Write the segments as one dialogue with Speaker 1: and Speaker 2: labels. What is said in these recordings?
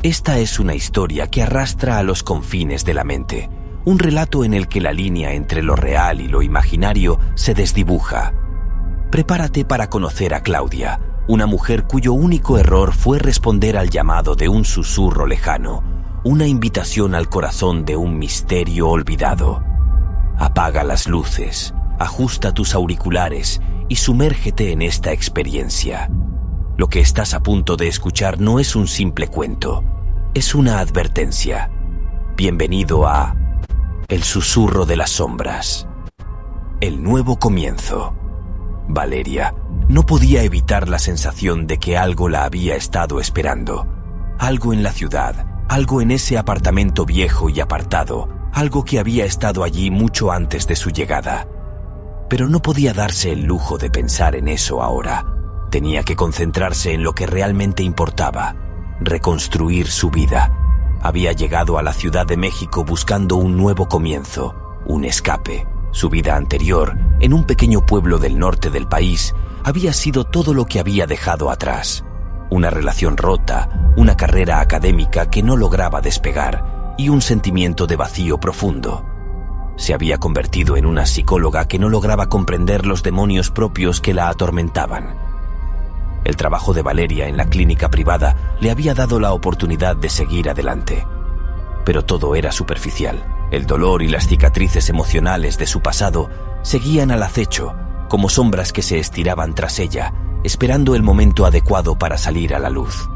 Speaker 1: Esta es una historia que arrastra a los confines de la mente, un relato en el que la línea entre lo real y lo imaginario se desdibuja. Prepárate para conocer a Claudia, una mujer cuyo único error fue responder al llamado de un susurro lejano, una invitación al corazón de un misterio olvidado. Apaga las luces, ajusta tus auriculares y sumérgete en esta experiencia. Lo que estás a punto de escuchar no es un simple cuento, es una advertencia. Bienvenido a El susurro de las sombras. El nuevo comienzo. Valeria no podía evitar la sensación de que algo la había estado esperando. Algo en la ciudad, algo en ese apartamento viejo y apartado, algo que había estado allí mucho antes de su llegada. Pero no podía darse el lujo de pensar en eso ahora. Tenía que concentrarse en lo que realmente importaba, reconstruir su vida. Había llegado a la Ciudad de México buscando un nuevo comienzo, un escape. Su vida anterior, en un pequeño pueblo del norte del país, había sido todo lo que había dejado atrás. Una relación rota, una carrera académica que no lograba despegar y un sentimiento de vacío profundo. Se había convertido en una psicóloga que no lograba comprender los demonios propios que la atormentaban. El trabajo de Valeria en la clínica privada le había dado la oportunidad de seguir adelante. Pero todo era superficial. El dolor y las cicatrices emocionales de su pasado seguían al acecho, como sombras que se estiraban tras ella, esperando el momento adecuado para salir a la luz.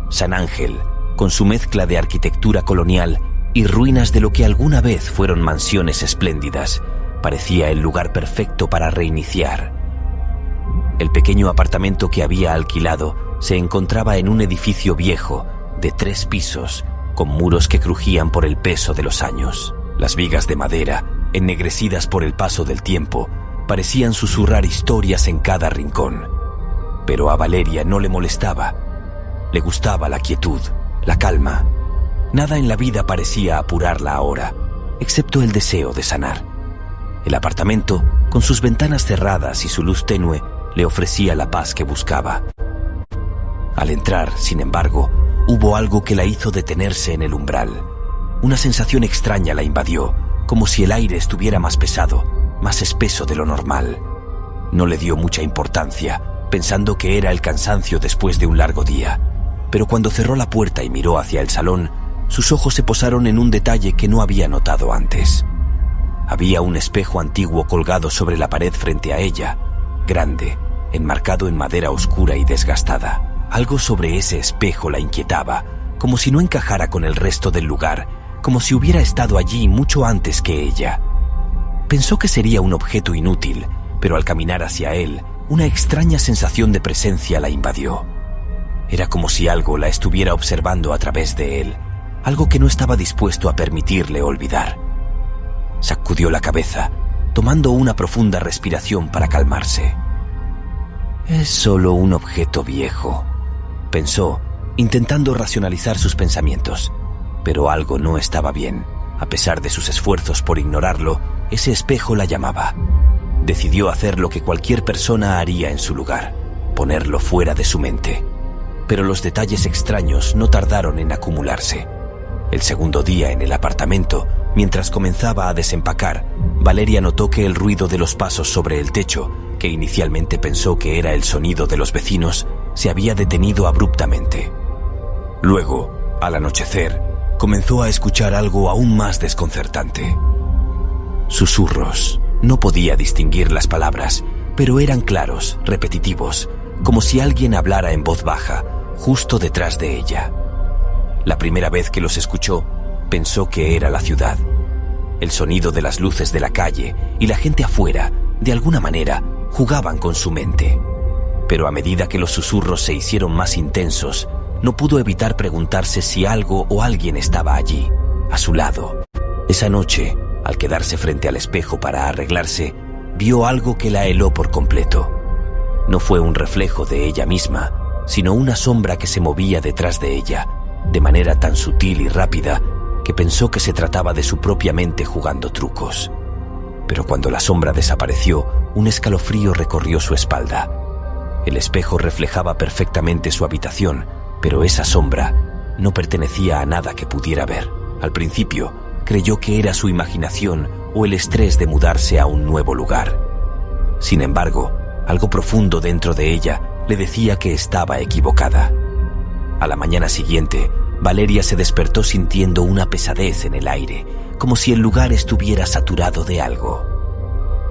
Speaker 1: San Ángel, con su mezcla de arquitectura colonial y ruinas de lo que alguna vez fueron mansiones espléndidas, parecía el lugar perfecto para reiniciar. El pequeño apartamento que había alquilado se encontraba en un edificio viejo, de 3 pisos, con muros que crujían por el peso de los años. Las vigas de madera, ennegrecidas por el paso del tiempo, parecían susurrar historias en cada rincón. Pero a Valeria no le molestaba. Le gustaba la quietud, la calma. Nada en la vida parecía apurarla ahora, excepto el deseo de sanar. El apartamento, con sus ventanas cerradas y su luz tenue, le ofrecía la paz que buscaba. Al entrar, sin embargo, hubo algo que la hizo detenerse en el umbral. Una sensación extraña la invadió, como si el aire estuviera más pesado, más espeso de lo normal. No le dio mucha importancia, pensando que era el cansancio después de un largo día. Pero cuando cerró la puerta y miró hacia el salón, sus ojos se posaron en un detalle que no había notado antes. Había un espejo antiguo colgado sobre la pared frente a ella, grande, enmarcado en madera oscura y desgastada. Algo sobre ese espejo la inquietaba, como si no encajara con el resto del lugar, como si hubiera estado allí mucho antes que ella. Pensó que sería un objeto inútil, pero al caminar hacia él, una extraña sensación de presencia la invadió. Era como si algo la estuviera observando a través de él, algo que no estaba dispuesto a permitirle olvidar. Sacudió la cabeza, tomando una profunda respiración para calmarse. «Es solo un objeto viejo», pensó, intentando racionalizar sus pensamientos. Pero algo no estaba bien. A pesar de sus esfuerzos por ignorarlo, ese espejo la llamaba. Decidió hacer lo que cualquier persona haría en su lugar, ponerlo fuera de su mente. Pero los detalles extraños no tardaron en acumularse. El segundo día en el apartamento, mientras comenzaba a desempacar, Valeria notó que el ruido de los pasos sobre el techo, que inicialmente pensó que era el sonido de los vecinos, se había detenido abruptamente. Luego, al anochecer, comenzó a escuchar algo aún más desconcertante. Susurros. No podía distinguir las palabras, pero eran claros, repetitivos, como si alguien hablara en voz baja, justo detrás de ella. La primera vez que los escuchó, pensó que era la ciudad. El sonido de las luces de la calle y la gente afuera, de alguna manera, jugaban con su mente. Pero a medida que los susurros se hicieron más intensos, no pudo evitar preguntarse si algo o alguien estaba allí, a su lado. Esa noche, al quedarse frente al espejo para arreglarse, vio algo que la heló por completo. No fue un reflejo de ella misma, sino una sombra que se movía detrás de ella, de manera tan sutil y rápida que pensó que se trataba de su propia mente jugando trucos. Pero cuando la sombra desapareció, un escalofrío recorrió su espalda. El espejo reflejaba perfectamente su habitación, pero esa sombra no pertenecía a nada que pudiera ver. Al principio, creyó que era su imaginación o el estrés de mudarse a un nuevo lugar. Sin embargo, algo profundo dentro de ella le decía que estaba equivocada. A la mañana siguiente, Valeria se despertó sintiendo una pesadez en el aire, como si el lugar estuviera saturado de algo.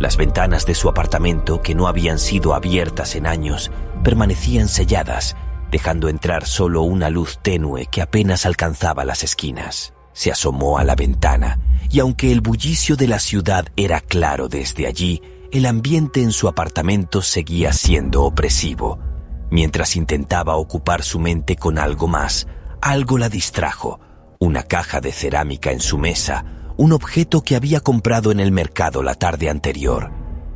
Speaker 1: Las ventanas de su apartamento, que no habían sido abiertas en años, permanecían selladas, dejando entrar solo una luz tenue que apenas alcanzaba las esquinas. Se asomó a la ventana, y aunque el bullicio de la ciudad era claro desde allí, el ambiente en su apartamento seguía siendo opresivo. Mientras intentaba ocupar su mente con algo más, algo la distrajo. Una caja de cerámica en su mesa, un objeto que había comprado en el mercado la tarde anterior.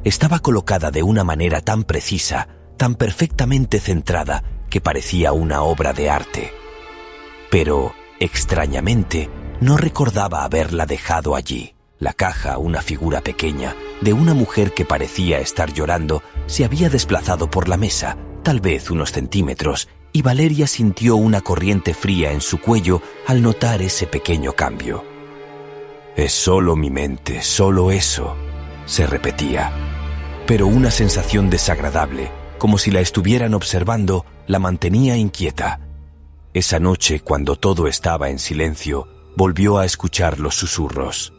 Speaker 1: Estaba colocada de una manera tan precisa, tan perfectamente centrada, que parecía una obra de arte. Pero, extrañamente, no recordaba haberla dejado allí. La caja, una figura pequeña, de una mujer que parecía estar llorando, se había desplazado por la mesa, tal vez unos centímetros, y Valeria sintió una corriente fría en su cuello al notar ese pequeño cambio. «Es solo mi mente, solo eso», se repetía. Pero una sensación desagradable, como si la estuvieran observando, la mantenía inquieta. Esa noche, cuando todo estaba en silencio, volvió a escuchar los susurros.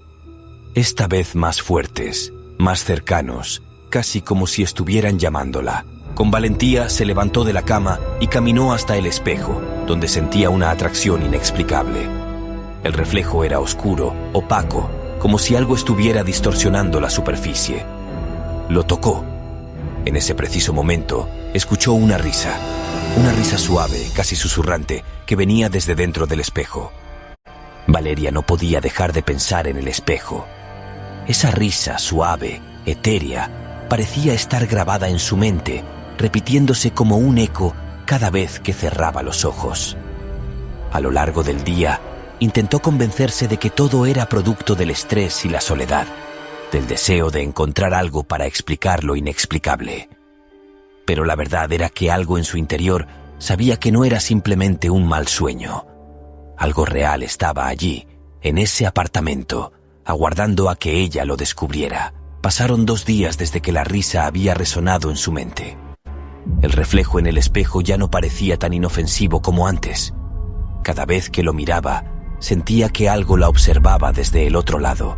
Speaker 1: Esta vez más fuertes, más cercanos, casi como si estuvieran llamándola. Con valentía se levantó de la cama y caminó hasta el espejo, donde sentía una atracción inexplicable. El reflejo era oscuro, opaco, como si algo estuviera distorsionando la superficie. Lo tocó. En ese preciso momento, escuchó una risa suave, casi susurrante, que venía desde dentro del espejo. Valeria no podía dejar de pensar en el espejo. Esa risa suave, etérea, parecía estar grabada en su mente, repitiéndose como un eco cada vez que cerraba los ojos. A lo largo del día, intentó convencerse de que todo era producto del estrés y la soledad, del deseo de encontrar algo para explicar lo inexplicable. Pero la verdad era que algo en su interior sabía que no era simplemente un mal sueño. Algo real estaba allí, en ese apartamento, aguardando a que ella lo descubriera. Pasaron 2 días desde que la risa había resonado en su mente. El reflejo en el espejo ya no parecía tan inofensivo como antes. Cada vez que lo miraba, sentía que algo la observaba desde el otro lado.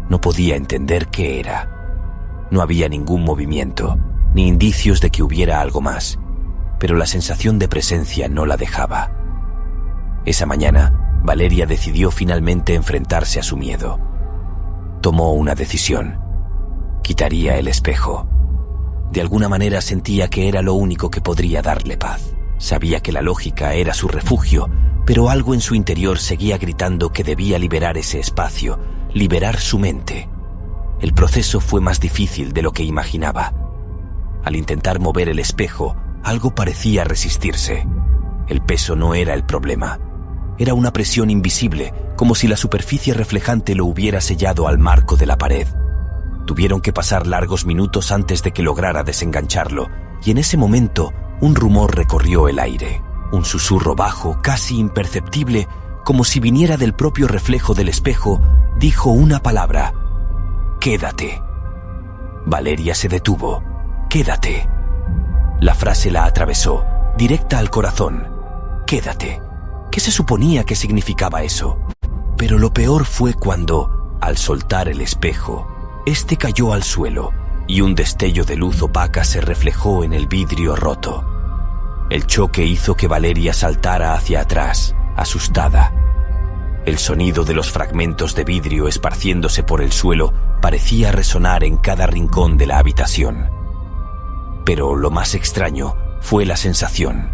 Speaker 1: No podía entender qué era. No había ningún movimiento, ni indicios de que hubiera algo más, pero la sensación de presencia no la dejaba. Esa mañana, Valeria decidió finalmente enfrentarse a su miedo. Tomó una decisión. Quitaría el espejo. De alguna manera sentía que era lo único que podría darle paz. Sabía que la lógica era su refugio, pero algo en su interior seguía gritando que debía liberar ese espacio, liberar su mente. El proceso fue más difícil de lo que imaginaba. Al intentar mover el espejo, algo parecía resistirse. El peso no era el problema. Era una presión invisible, como si la superficie reflejante lo hubiera sellado al marco de la pared. Tuvieron que pasar largos minutos antes de que lograra desengancharlo, y en ese momento un rumor recorrió el aire. Un susurro bajo, casi imperceptible, como si viniera del propio reflejo del espejo, dijo una palabra: «Quédate». Valeria se detuvo. «Quédate». La frase la atravesó, directa al corazón. «Quédate». ¿Qué se suponía que significaba eso? Pero lo peor fue cuando, al soltar el espejo, este cayó al suelo y un destello de luz opaca se reflejó en el vidrio roto. El choque hizo que Valeria saltara hacia atrás, asustada. El sonido de los fragmentos de vidrio esparciéndose por el suelo parecía resonar en cada rincón de la habitación. Pero lo más extraño fue la sensación.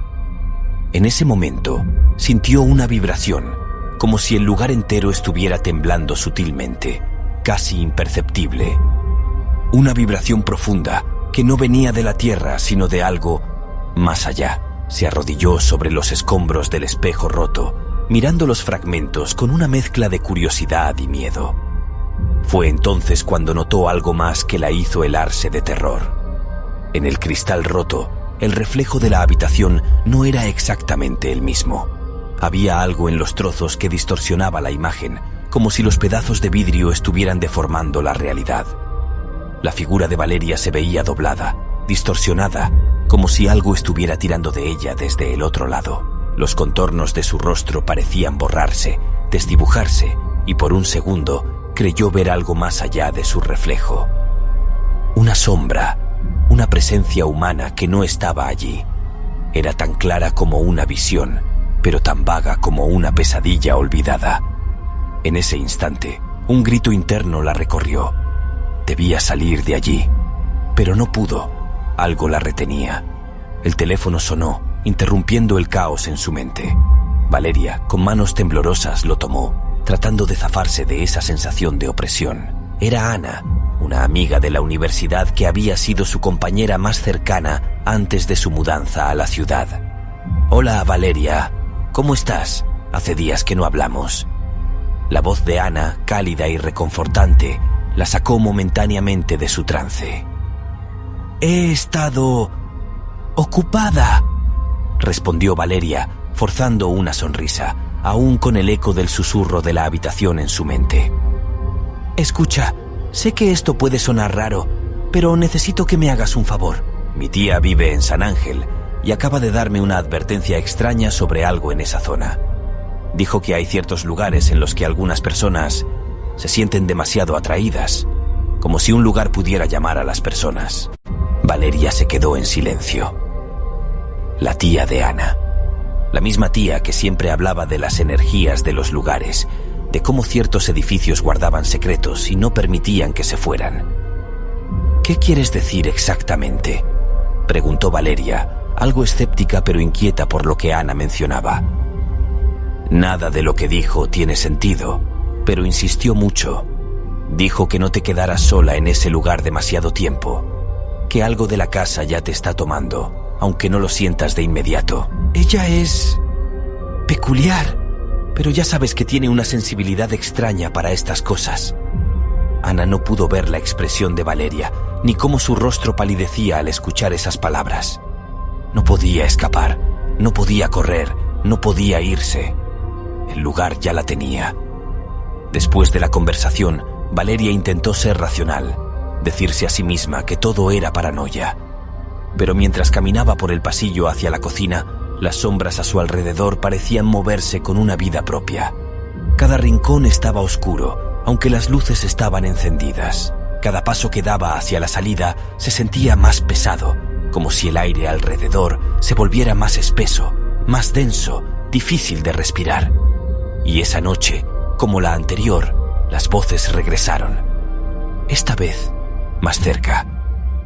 Speaker 1: En ese momento, sintió una vibración, como si el lugar entero estuviera temblando sutilmente, casi imperceptible. Una vibración profunda que no venía de la tierra, sino de algo más allá. Se arrodilló sobre los escombros del espejo roto, mirando los fragmentos con una mezcla de curiosidad y miedo. Fue entonces cuando notó algo más que la hizo helarse de terror. En el cristal roto, el reflejo de la habitación no era exactamente el mismo. Había algo en los trozos que distorsionaba la imagen, como si los pedazos de vidrio estuvieran deformando la realidad. La figura de Valeria se veía doblada, distorsionada, como si algo estuviera tirando de ella desde el otro lado. Los contornos de su rostro parecían borrarse, desdibujarse, y por un segundo creyó ver algo más allá de su reflejo. Una sombra, una presencia humana que no estaba allí. Era tan clara como una visión, pero tan vaga como una pesadilla olvidada. En ese instante, un grito interno la recorrió. Debía salir de allí, pero no pudo. Algo la retenía. El teléfono sonó, interrumpiendo el caos en su mente. Valeria, con manos temblorosas, lo tomó, tratando de zafarse de esa sensación de opresión. Era Ana, una amiga de la universidad que había sido su compañera más cercana antes de su mudanza a la ciudad. «Hola, Valeria. ¿Cómo estás? Hace días que no hablamos». La voz de Ana, cálida y reconfortante, la sacó momentáneamente de su trance. «He estado ocupada», respondió Valeria, forzando una sonrisa, aún con el eco del susurro de la habitación en su mente. «Escucha, sé que esto puede sonar raro, pero necesito que me hagas un favor. Mi tía vive en San Ángel y acaba de darme una advertencia extraña sobre algo en esa zona. Dijo que hay ciertos lugares en los que algunas personas se sienten demasiado atraídas, como si un lugar pudiera llamar a las personas». Valeria se quedó en silencio. La tía de Ana. La misma tía que siempre hablaba de las energías de los lugares, de cómo ciertos edificios guardaban secretos y no permitían que se fueran. «¿Qué quieres decir exactamente?», preguntó Valeria, algo escéptica pero inquieta por lo que Ana mencionaba. Nada de lo que dijo tiene sentido, pero insistió mucho. Dijo que no te quedaras sola en ese lugar demasiado tiempo, que algo de la casa ya te está tomando, aunque no lo sientas de inmediato. Ella es peculiar, pero ya sabes que tiene una sensibilidad extraña para estas cosas. Ana no pudo ver la expresión de Valeria, ni cómo su rostro palidecía al escuchar esas palabras. No podía escapar, no podía correr, no podía irse. El lugar ya la tenía. Después de la conversación, Valeria intentó ser racional, decirse a sí misma que todo era paranoia. Pero mientras caminaba por el pasillo hacia la cocina, las sombras a su alrededor parecían moverse con una vida propia. Cada rincón estaba oscuro, aunque las luces estaban encendidas. Cada paso que daba hacia la salida se sentía más pesado, como si el aire alrededor se volviera más espeso, más denso, difícil de respirar. Y esa noche, como la anterior, las voces regresaron. Esta vez, más cerca,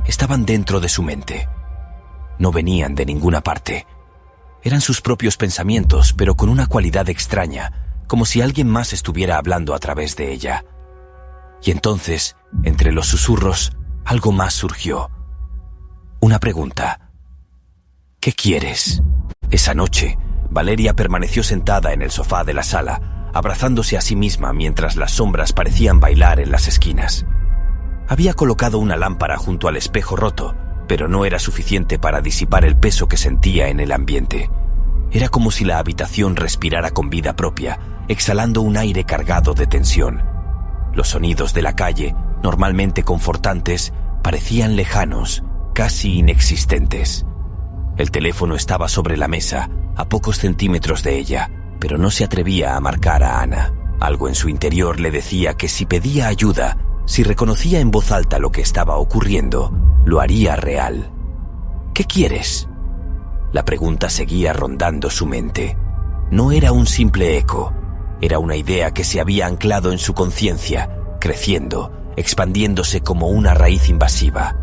Speaker 1: estaban dentro de su mente. No venían de ninguna parte. Eran sus propios pensamientos, pero con una cualidad extraña, como si alguien más estuviera hablando a través de ella. Y entonces, entre los susurros, algo más surgió. Una pregunta. ¿Qué quieres? Esa noche, Valeria permaneció sentada en el sofá de la sala, abrazándose a sí misma mientras las sombras parecían bailar en las esquinas. Había colocado una lámpara junto al espejo roto, pero no era suficiente para disipar el peso que sentía en el ambiente. Era como si la habitación respirara con vida propia, exhalando un aire cargado de tensión. Los sonidos de la calle, normalmente confortantes, parecían lejanos, casi inexistentes. El teléfono estaba sobre la mesa, a pocos centímetros de ella, pero no se atrevía a marcar a Ana. Algo en su interior le decía que si pedía ayuda, si reconocía en voz alta lo que estaba ocurriendo, lo haría real. ¿Qué quieres? La pregunta seguía rondando su mente. No era un simple eco, era una idea que se había anclado en su conciencia, creciendo, expandiéndose como una raíz invasiva.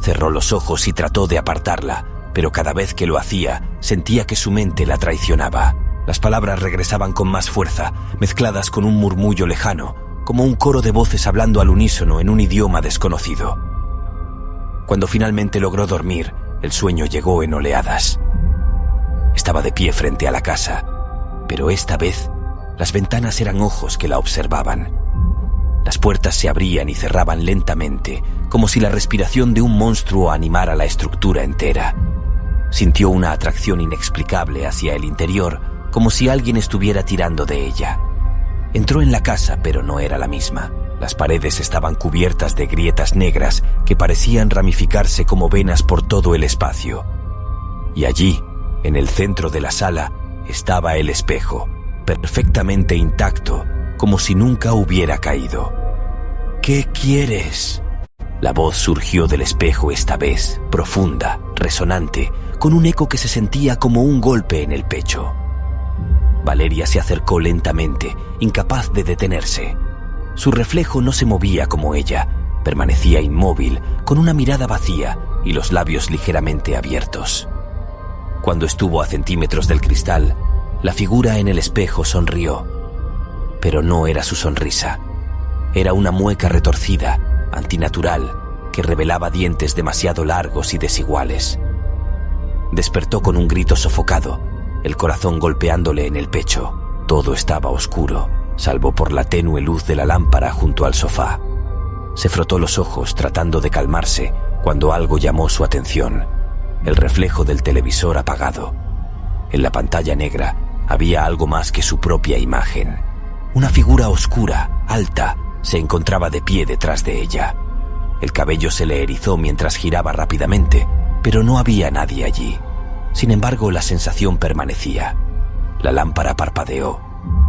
Speaker 1: Cerró los ojos y trató de apartarla, pero cada vez que lo hacía, sentía que su mente la traicionaba. Las palabras regresaban con más fuerza, mezcladas con un murmullo lejano, como un coro de voces hablando al unísono en un idioma desconocido. Cuando finalmente logró dormir, el sueño llegó en oleadas. Estaba de pie frente a la casa, pero esta vez las ventanas eran ojos que la observaban. Las puertas se abrían y cerraban lentamente, como si la respiración de un monstruo animara la estructura entera. Sintió una atracción inexplicable hacia el interior, como si alguien estuviera tirando de ella. Entró en la casa, pero no era la misma. Las paredes estaban cubiertas de grietas negras que parecían ramificarse como venas por todo el espacio. Y allí, en el centro de la sala, estaba el espejo, perfectamente intacto, como si nunca hubiera caído. ¿Qué quieres? La voz surgió del espejo esta vez, profunda, resonante, con un eco que se sentía como un golpe en el pecho. Valeria se acercó lentamente, incapaz de detenerse. Su reflejo no se movía como ella, permanecía inmóvil, con una mirada vacía y los labios ligeramente abiertos. Cuando estuvo a centímetros del cristal, la figura en el espejo sonrió. Pero no era su sonrisa. Era una mueca retorcida, antinatural, que revelaba dientes demasiado largos y desiguales. Despertó con un grito sofocado, el corazón golpeándole en el pecho. Todo estaba oscuro, salvo por la tenue luz de la lámpara junto al sofá. Se frotó los ojos tratando de calmarse cuando algo llamó su atención: el reflejo del televisor apagado. En la pantalla negra había algo más que su propia imagen. Una figura oscura, alta, se encontraba de pie detrás de ella. El cabello se le erizó mientras giraba rápidamente, pero no había nadie allí. Sin embargo, la sensación permanecía. La lámpara parpadeó.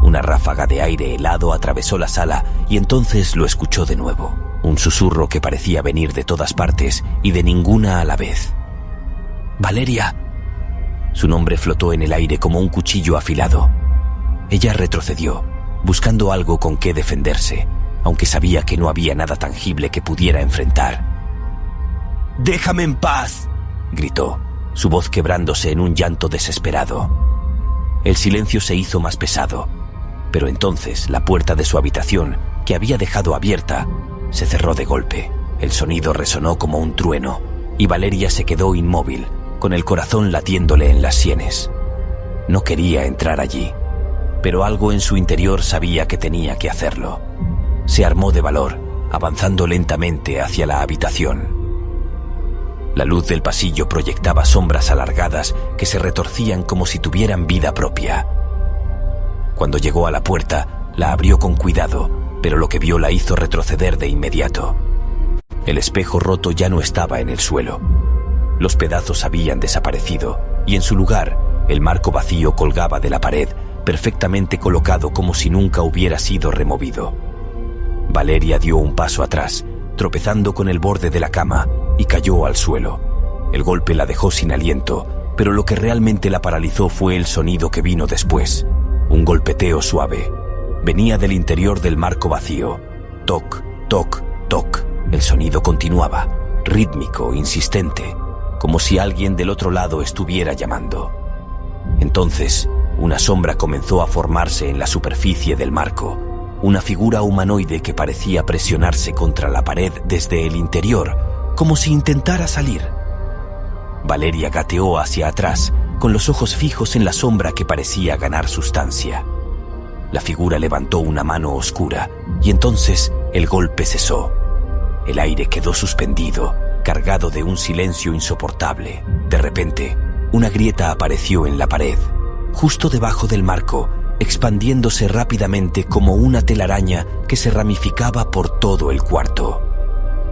Speaker 1: Una ráfaga de aire helado atravesó la sala y entonces lo escuchó de nuevo. Un susurro que parecía venir de todas partes y de ninguna a la vez. ¡Valeria! Su nombre flotó en el aire como un cuchillo afilado. Ella retrocedió, buscando algo con qué defenderse, aunque sabía que no había nada tangible que pudiera enfrentar. «¡Déjame en paz!», gritó, su voz quebrándose en un llanto desesperado. El silencio se hizo más pesado, pero entonces la puerta de su habitación, que había dejado abierta, se cerró de golpe. El sonido resonó como un trueno, y Valeria se quedó inmóvil, con el corazón latiéndole en las sienes. No quería entrar allí, pero algo en su interior sabía que tenía que hacerlo. Se armó de valor, avanzando lentamente hacia la habitación. La luz del pasillo proyectaba sombras alargadas que se retorcían como si tuvieran vida propia. Cuando llegó a la puerta, la abrió con cuidado, pero lo que vio la hizo retroceder de inmediato. El espejo roto ya no estaba en el suelo. Los pedazos habían desaparecido, y en su lugar, el marco vacío colgaba de la pared, perfectamente colocado como si nunca hubiera sido removido. Valeria dio un paso atrás, tropezando con el borde de la cama, y cayó al suelo. El golpe la dejó sin aliento, pero lo que realmente la paralizó fue el sonido que vino después. Un golpeteo suave. Venía del interior del marco vacío. Toc, toc, toc. El sonido continuaba, rítmico, insistente, como si alguien del otro lado estuviera llamando. Entonces, una sombra comenzó a formarse en la superficie del marco. Una figura humanoide que parecía presionarse contra la pared desde el interior, como si intentara salir. Valeria gateó hacia atrás, con los ojos fijos en la sombra que parecía ganar sustancia. La figura levantó una mano oscura, y entonces el golpe cesó. El aire quedó suspendido, cargado de un silencio insoportable. De repente, una grieta apareció en la pared, justo debajo del marco, expandiéndose rápidamente como una telaraña que se ramificaba por todo el cuarto.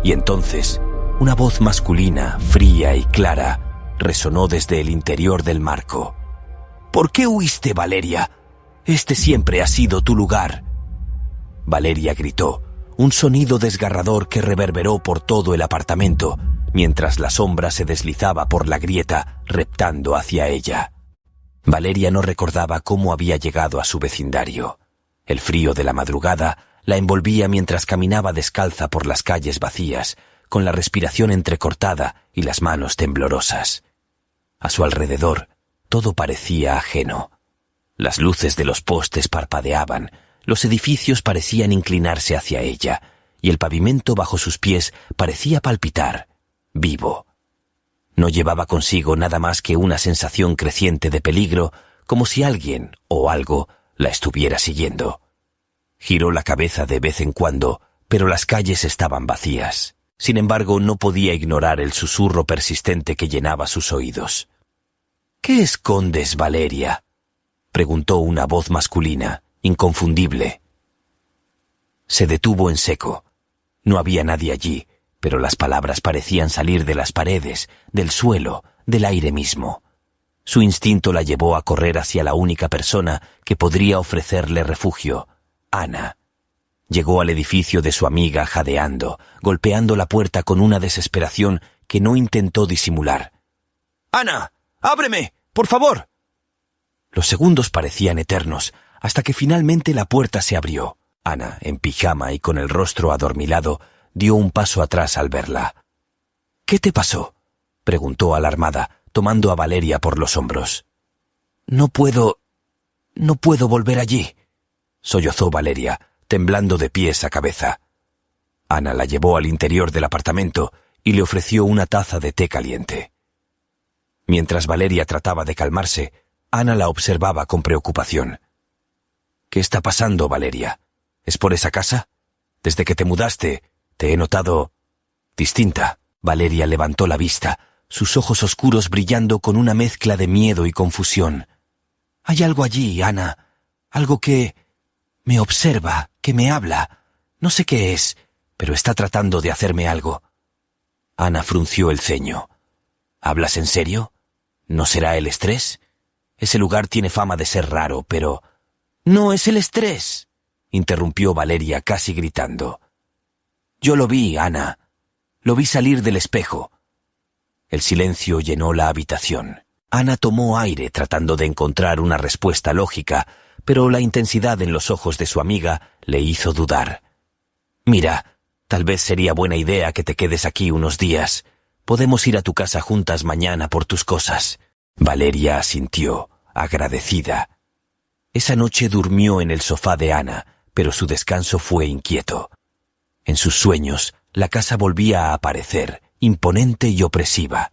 Speaker 1: Y entonces, una voz masculina, fría y clara, resonó desde el interior del marco. «¿Por qué huiste, Valeria? Este siempre ha sido tu lugar». Valeria gritó, un sonido desgarrador que reverberó por todo el apartamento, mientras la sombra se deslizaba por la grieta, reptando hacia ella. Valeria no recordaba cómo había llegado a su vecindario. El frío de la madrugada la envolvía mientras caminaba descalza por las calles vacías, con la respiración entrecortada y las manos temblorosas. A su alrededor, todo parecía ajeno. Las luces de los postes parpadeaban, los edificios parecían inclinarse hacia ella, y el pavimento bajo sus pies parecía palpitar, vivo. No llevaba consigo nada más que una sensación creciente de peligro, como si alguien o algo la estuviera siguiendo. Giró la cabeza de vez en cuando, pero las calles estaban vacías. Sin embargo, no podía ignorar el susurro persistente que llenaba sus oídos. «¿Qué escondes, Valeria? preguntó una voz masculina, inconfundible. Se detuvo en seco. No había nadie allí, pero las palabras parecían salir de las paredes, del suelo, del aire mismo. Su instinto la llevó a correr hacia la única persona que podría ofrecerle refugio, Ana. Llegó al edificio de su amiga jadeando, golpeando la puerta con una desesperación que no intentó disimular. «¡Ana! ¡Ábreme! ¡Por favor!». Los segundos parecían eternos, hasta que finalmente la puerta se abrió. Ana, en pijama y con el rostro adormilado, dio un paso atrás al verla. «¿Qué te pasó?», preguntó alarmada, tomando a Valeria por los hombros. No puedo volver allí», sollozó Valeria, temblando de pies a cabeza. Ana la llevó al interior del apartamento y le ofreció una taza de té caliente. Mientras Valeria trataba de calmarse, Ana la observaba con preocupación. «¿Qué está pasando, Valeria? ¿Es por esa casa? Desde que te mudaste, te he notado distinta». Valeria levantó la vista, sus ojos oscuros brillando con una mezcla de miedo y confusión. «Hay algo allí, Ana. Algo que me observa, que me habla. No sé qué es, pero está tratando de hacerme algo». Ana frunció el ceño. «¿Hablas en serio? ¿No será el estrés? Ese lugar tiene fama de ser raro, pero...». «No es el estrés», interrumpió Valeria casi gritando. «Yo lo vi, Ana. Lo vi salir del espejo». El silencio llenó la habitación. Ana tomó aire tratando de encontrar una respuesta lógica, pero la intensidad en los ojos de su amiga le hizo dudar. «Mira, tal vez sería buena idea que te quedes aquí unos días. Podemos ir a tu casa juntas mañana por tus cosas». Valeria asintió, agradecida. Esa noche durmió en el sofá de Ana, pero su descanso fue inquieto. En sus sueños, la casa volvía a aparecer, imponente y opresiva.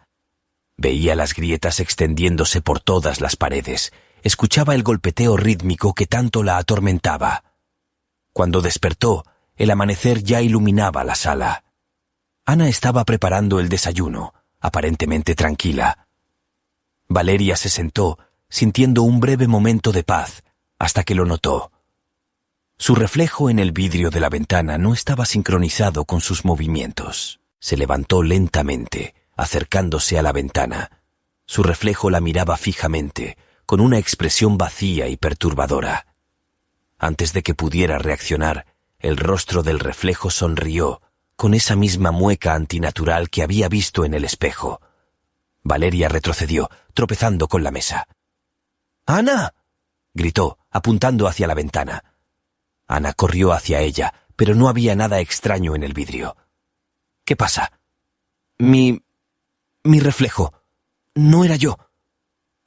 Speaker 1: Veía las grietas extendiéndose por todas las paredes, escuchaba el golpeteo rítmico que tanto la atormentaba. Cuando despertó, el amanecer ya iluminaba la sala. Ana estaba preparando el desayuno, aparentemente tranquila. Valeria se sentó, sintiendo un breve momento de paz, hasta que lo notó. Su reflejo en el vidrio de la ventana no estaba sincronizado con sus movimientos. Se levantó lentamente, acercándose a la ventana. Su reflejo la miraba fijamente, con una expresión vacía y perturbadora. Antes de que pudiera reaccionar, el rostro del reflejo sonrió, con esa misma mueca antinatural que había visto en el espejo. Valeria retrocedió, tropezando con la mesa. «¡Ana!», gritó, apuntando hacia la ventana. Ana corrió hacia ella, pero no había nada extraño en el vidrio. «¿Qué pasa?». Mi reflejo. No era yo».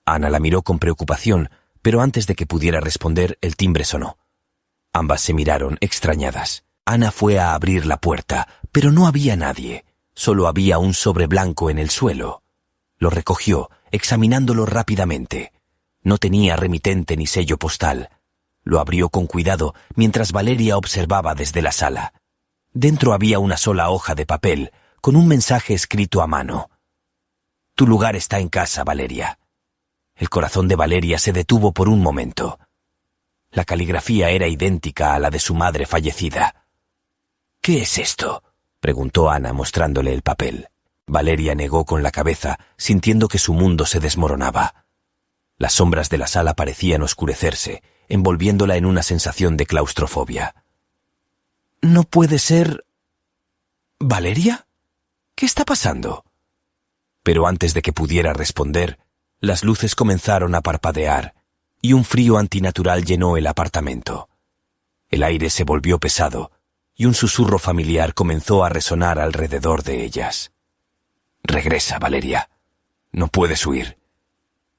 Speaker 1: Ana la miró con preocupación, pero antes de que pudiera responder, el timbre sonó. Ambas se miraron, extrañadas. Ana fue a abrir la puerta, pero no había nadie. Solo había un sobre blanco en el suelo. Lo recogió, examinándolo rápidamente. No tenía remitente ni sello postal. Lo abrió con cuidado mientras Valeria observaba desde la sala. Dentro había una sola hoja de papel, con un mensaje escrito a mano. «Tu lugar está en casa, Valeria». El corazón de Valeria se detuvo por un momento. La caligrafía era idéntica a la de su madre fallecida. «¿Qué es esto?», preguntó Ana mostrándole el papel. Valeria negó con la cabeza, sintiendo que su mundo se desmoronaba. Las sombras de la sala parecían oscurecerse, envolviéndola en una sensación de claustrofobia. «No puede ser... ¿Valeria? ¿Qué está pasando?». Pero antes de que pudiera responder, las luces comenzaron a parpadear y un frío antinatural llenó el apartamento. El aire se volvió pesado y un susurro familiar comenzó a resonar alrededor de ellas. «Regresa, Valeria. No puedes huir».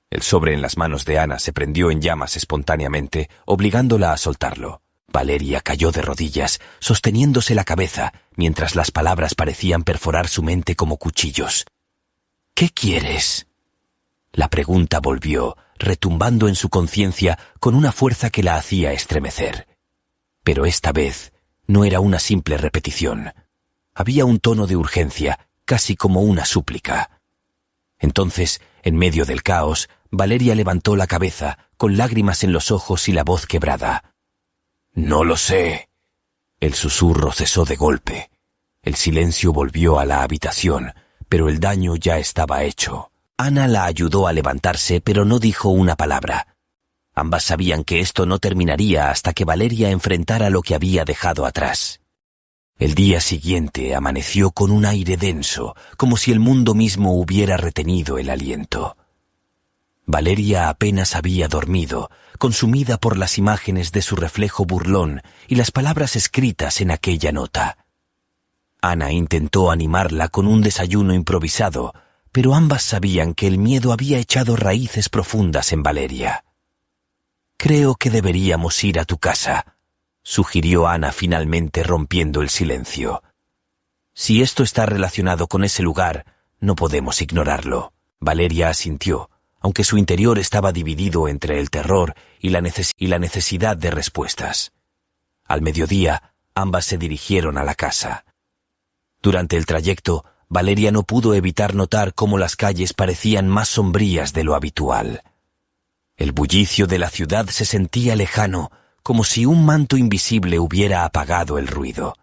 Speaker 1: El sobre en las manos de Ana se prendió en llamas espontáneamente, obligándola a soltarlo. Valeria cayó de rodillas, sosteniéndose la cabeza, mientras las palabras parecían perforar su mente como cuchillos. «¿Qué quieres?». La pregunta volvió, retumbando en su conciencia con una fuerza que la hacía estremecer. Pero esta vez no era una simple repetición. Había un tono de urgencia, casi como una súplica. Entonces, en medio del caos, Valeria levantó la cabeza, con lágrimas en los ojos y la voz quebrada. «No lo sé». El susurro cesó de golpe. El silencio volvió a la habitación, pero el daño ya estaba hecho. Ana la ayudó a levantarse, pero no dijo una palabra. Ambas sabían que esto no terminaría hasta que Valeria enfrentara lo que había dejado atrás. El día siguiente amaneció con un aire denso, como si el mundo mismo hubiera retenido el aliento. Valeria apenas había dormido, consumida por las imágenes de su reflejo burlón y las palabras escritas en aquella nota. Ana intentó animarla con un desayuno improvisado, pero ambas sabían que el miedo había echado raíces profundas en Valeria. «Creo que deberíamos ir a tu casa», sugirió Ana finalmente rompiendo el silencio. «Si esto está relacionado con ese lugar, no podemos ignorarlo». Valeria asintió, aunque su interior estaba dividido entre el terror y la necesidad de respuestas. Al mediodía, ambas se dirigieron a la casa. Durante el trayecto, Valeria no pudo evitar notar cómo las calles parecían más sombrías de lo habitual. El bullicio de la ciudad se sentía lejano, como si un manto invisible hubiera apagado el ruido.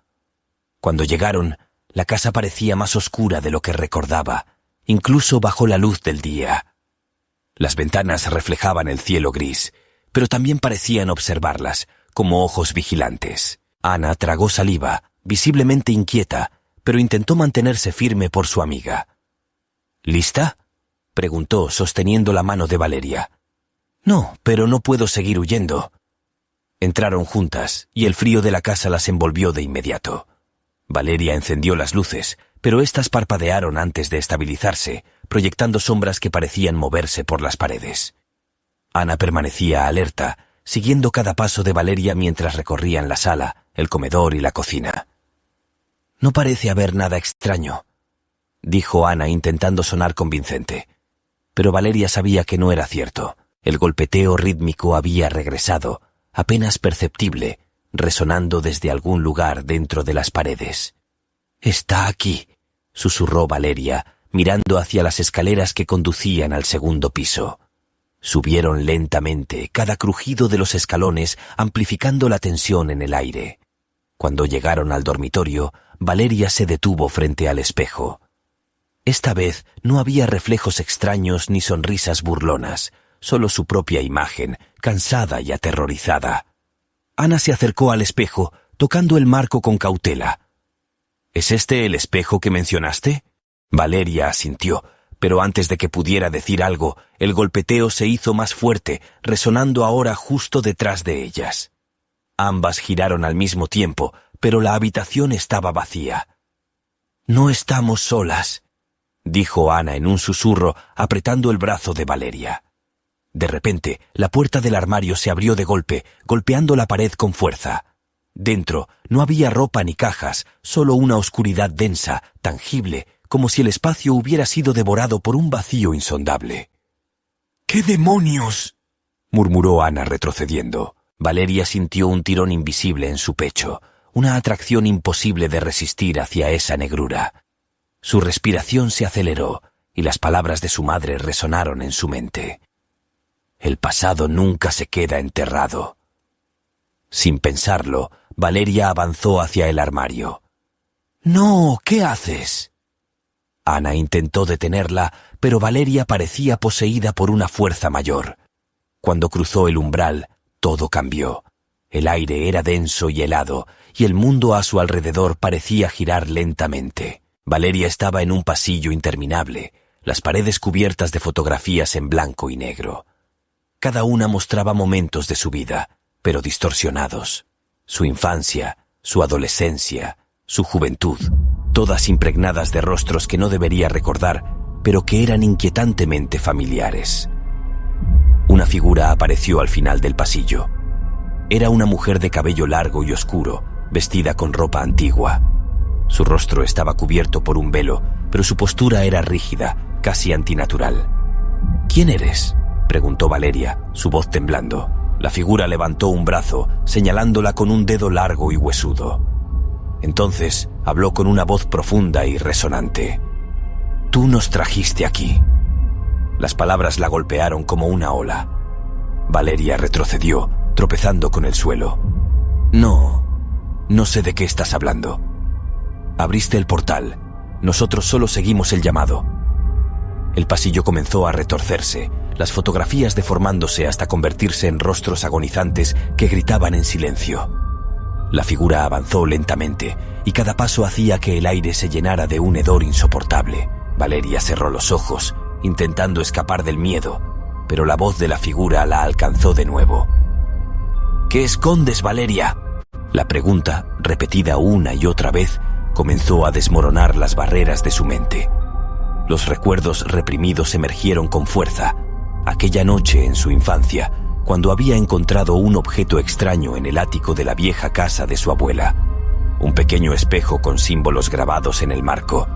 Speaker 1: Cuando llegaron, la casa parecía más oscura de lo que recordaba, incluso bajo la luz del día. Las ventanas reflejaban el cielo gris, pero también parecían observarlas, como ojos vigilantes. Ana tragó saliva, visiblemente inquieta, pero intentó mantenerse firme por su amiga. «¿Lista?», preguntó, sosteniendo la mano de Valeria. «No, pero no puedo seguir huyendo». Entraron juntas, y el frío de la casa las envolvió de inmediato. Valeria encendió las luces, pero éstas parpadearon antes de estabilizarse, proyectando sombras que parecían moverse por las paredes. Ana permanecía alerta, siguiendo cada paso de Valeria mientras recorrían la sala, el comedor y la cocina. «No parece haber nada extraño», dijo Ana intentando sonar convincente. Pero Valeria sabía que no era cierto. El golpeteo rítmico había regresado, apenas perceptible, resonando desde algún lugar dentro de las paredes. «Está aquí», susurró Valeria, mirando hacia las escaleras que conducían al segundo piso. Subieron lentamente, cada crujido de los escalones amplificando la tensión en el aire. Cuando llegaron al dormitorio, Valeria se detuvo frente al espejo. Esta vez no había reflejos extraños ni sonrisas burlonas, solo su propia imagen, cansada y aterrorizada. Ana se acercó al espejo, tocando el marco con cautela. «¿Es este el espejo que mencionaste?». Valeria asintió, pero antes de que pudiera decir algo, el golpeteo se hizo más fuerte, resonando ahora justo detrás de ellas. Ambas giraron al mismo tiempo, pero la habitación estaba vacía. «No estamos solas», dijo Ana en un susurro, apretando el brazo de Valeria. De repente, la puerta del armario se abrió de golpe, golpeando la pared con fuerza. Dentro no había ropa ni cajas, solo una oscuridad densa, tangible, como si el espacio hubiera sido devorado por un vacío insondable. «¿Qué demonios?», murmuró Ana retrocediendo. Valeria sintió un tirón invisible en su pecho, una atracción imposible de resistir hacia esa negrura. Su respiración se aceleró y las palabras de su madre resonaron en su mente. «El pasado nunca se queda enterrado». Sin pensarlo, Valeria avanzó hacia el armario. «No, ¿qué haces?». Ana intentó detenerla, pero Valeria parecía poseída por una fuerza mayor. Cuando cruzó el umbral, todo cambió. El aire era denso y helado, y el mundo a su alrededor parecía girar lentamente. Valeria estaba en un pasillo interminable, las paredes cubiertas de fotografías en blanco y negro. Cada una mostraba momentos de su vida, pero distorsionados. Su infancia, su adolescencia, su juventud, todas impregnadas de rostros que no debería recordar, pero que eran inquietantemente familiares. Una figura apareció al final del pasillo. Era una mujer de cabello largo y oscuro, vestida con ropa antigua. Su rostro estaba cubierto por un velo, pero su postura era rígida, casi antinatural. «¿Quién eres?», preguntó Valeria, su voz temblando. La figura levantó un brazo, señalándola con un dedo largo y huesudo. Entonces habló con una voz profunda y resonante. «Tú nos trajiste aquí. Las palabras la golpearon como una ola. Valeria retrocedió, tropezando con el suelo. No sé de qué estás hablando. Abriste el portal. Nosotros solo seguimos el llamado. El pasillo comenzó a retorcerse, las fotografías deformándose hasta convertirse en rostros agonizantes que gritaban en silencio. La figura avanzó lentamente y cada paso hacía que el aire se llenara de un hedor insoportable. Valeria cerró los ojos, intentando escapar del miedo, pero la voz de la figura la alcanzó de nuevo. ¿Qué escondes, Valeria? La pregunta, repetida una y otra vez, comenzó a desmoronar las barreras de su mente. Los recuerdos reprimidos emergieron con fuerza. Aquella noche en su infancia, cuando había encontrado un objeto extraño en el ático de la vieja casa de su abuela. Un pequeño espejo con símbolos grabados en el marco.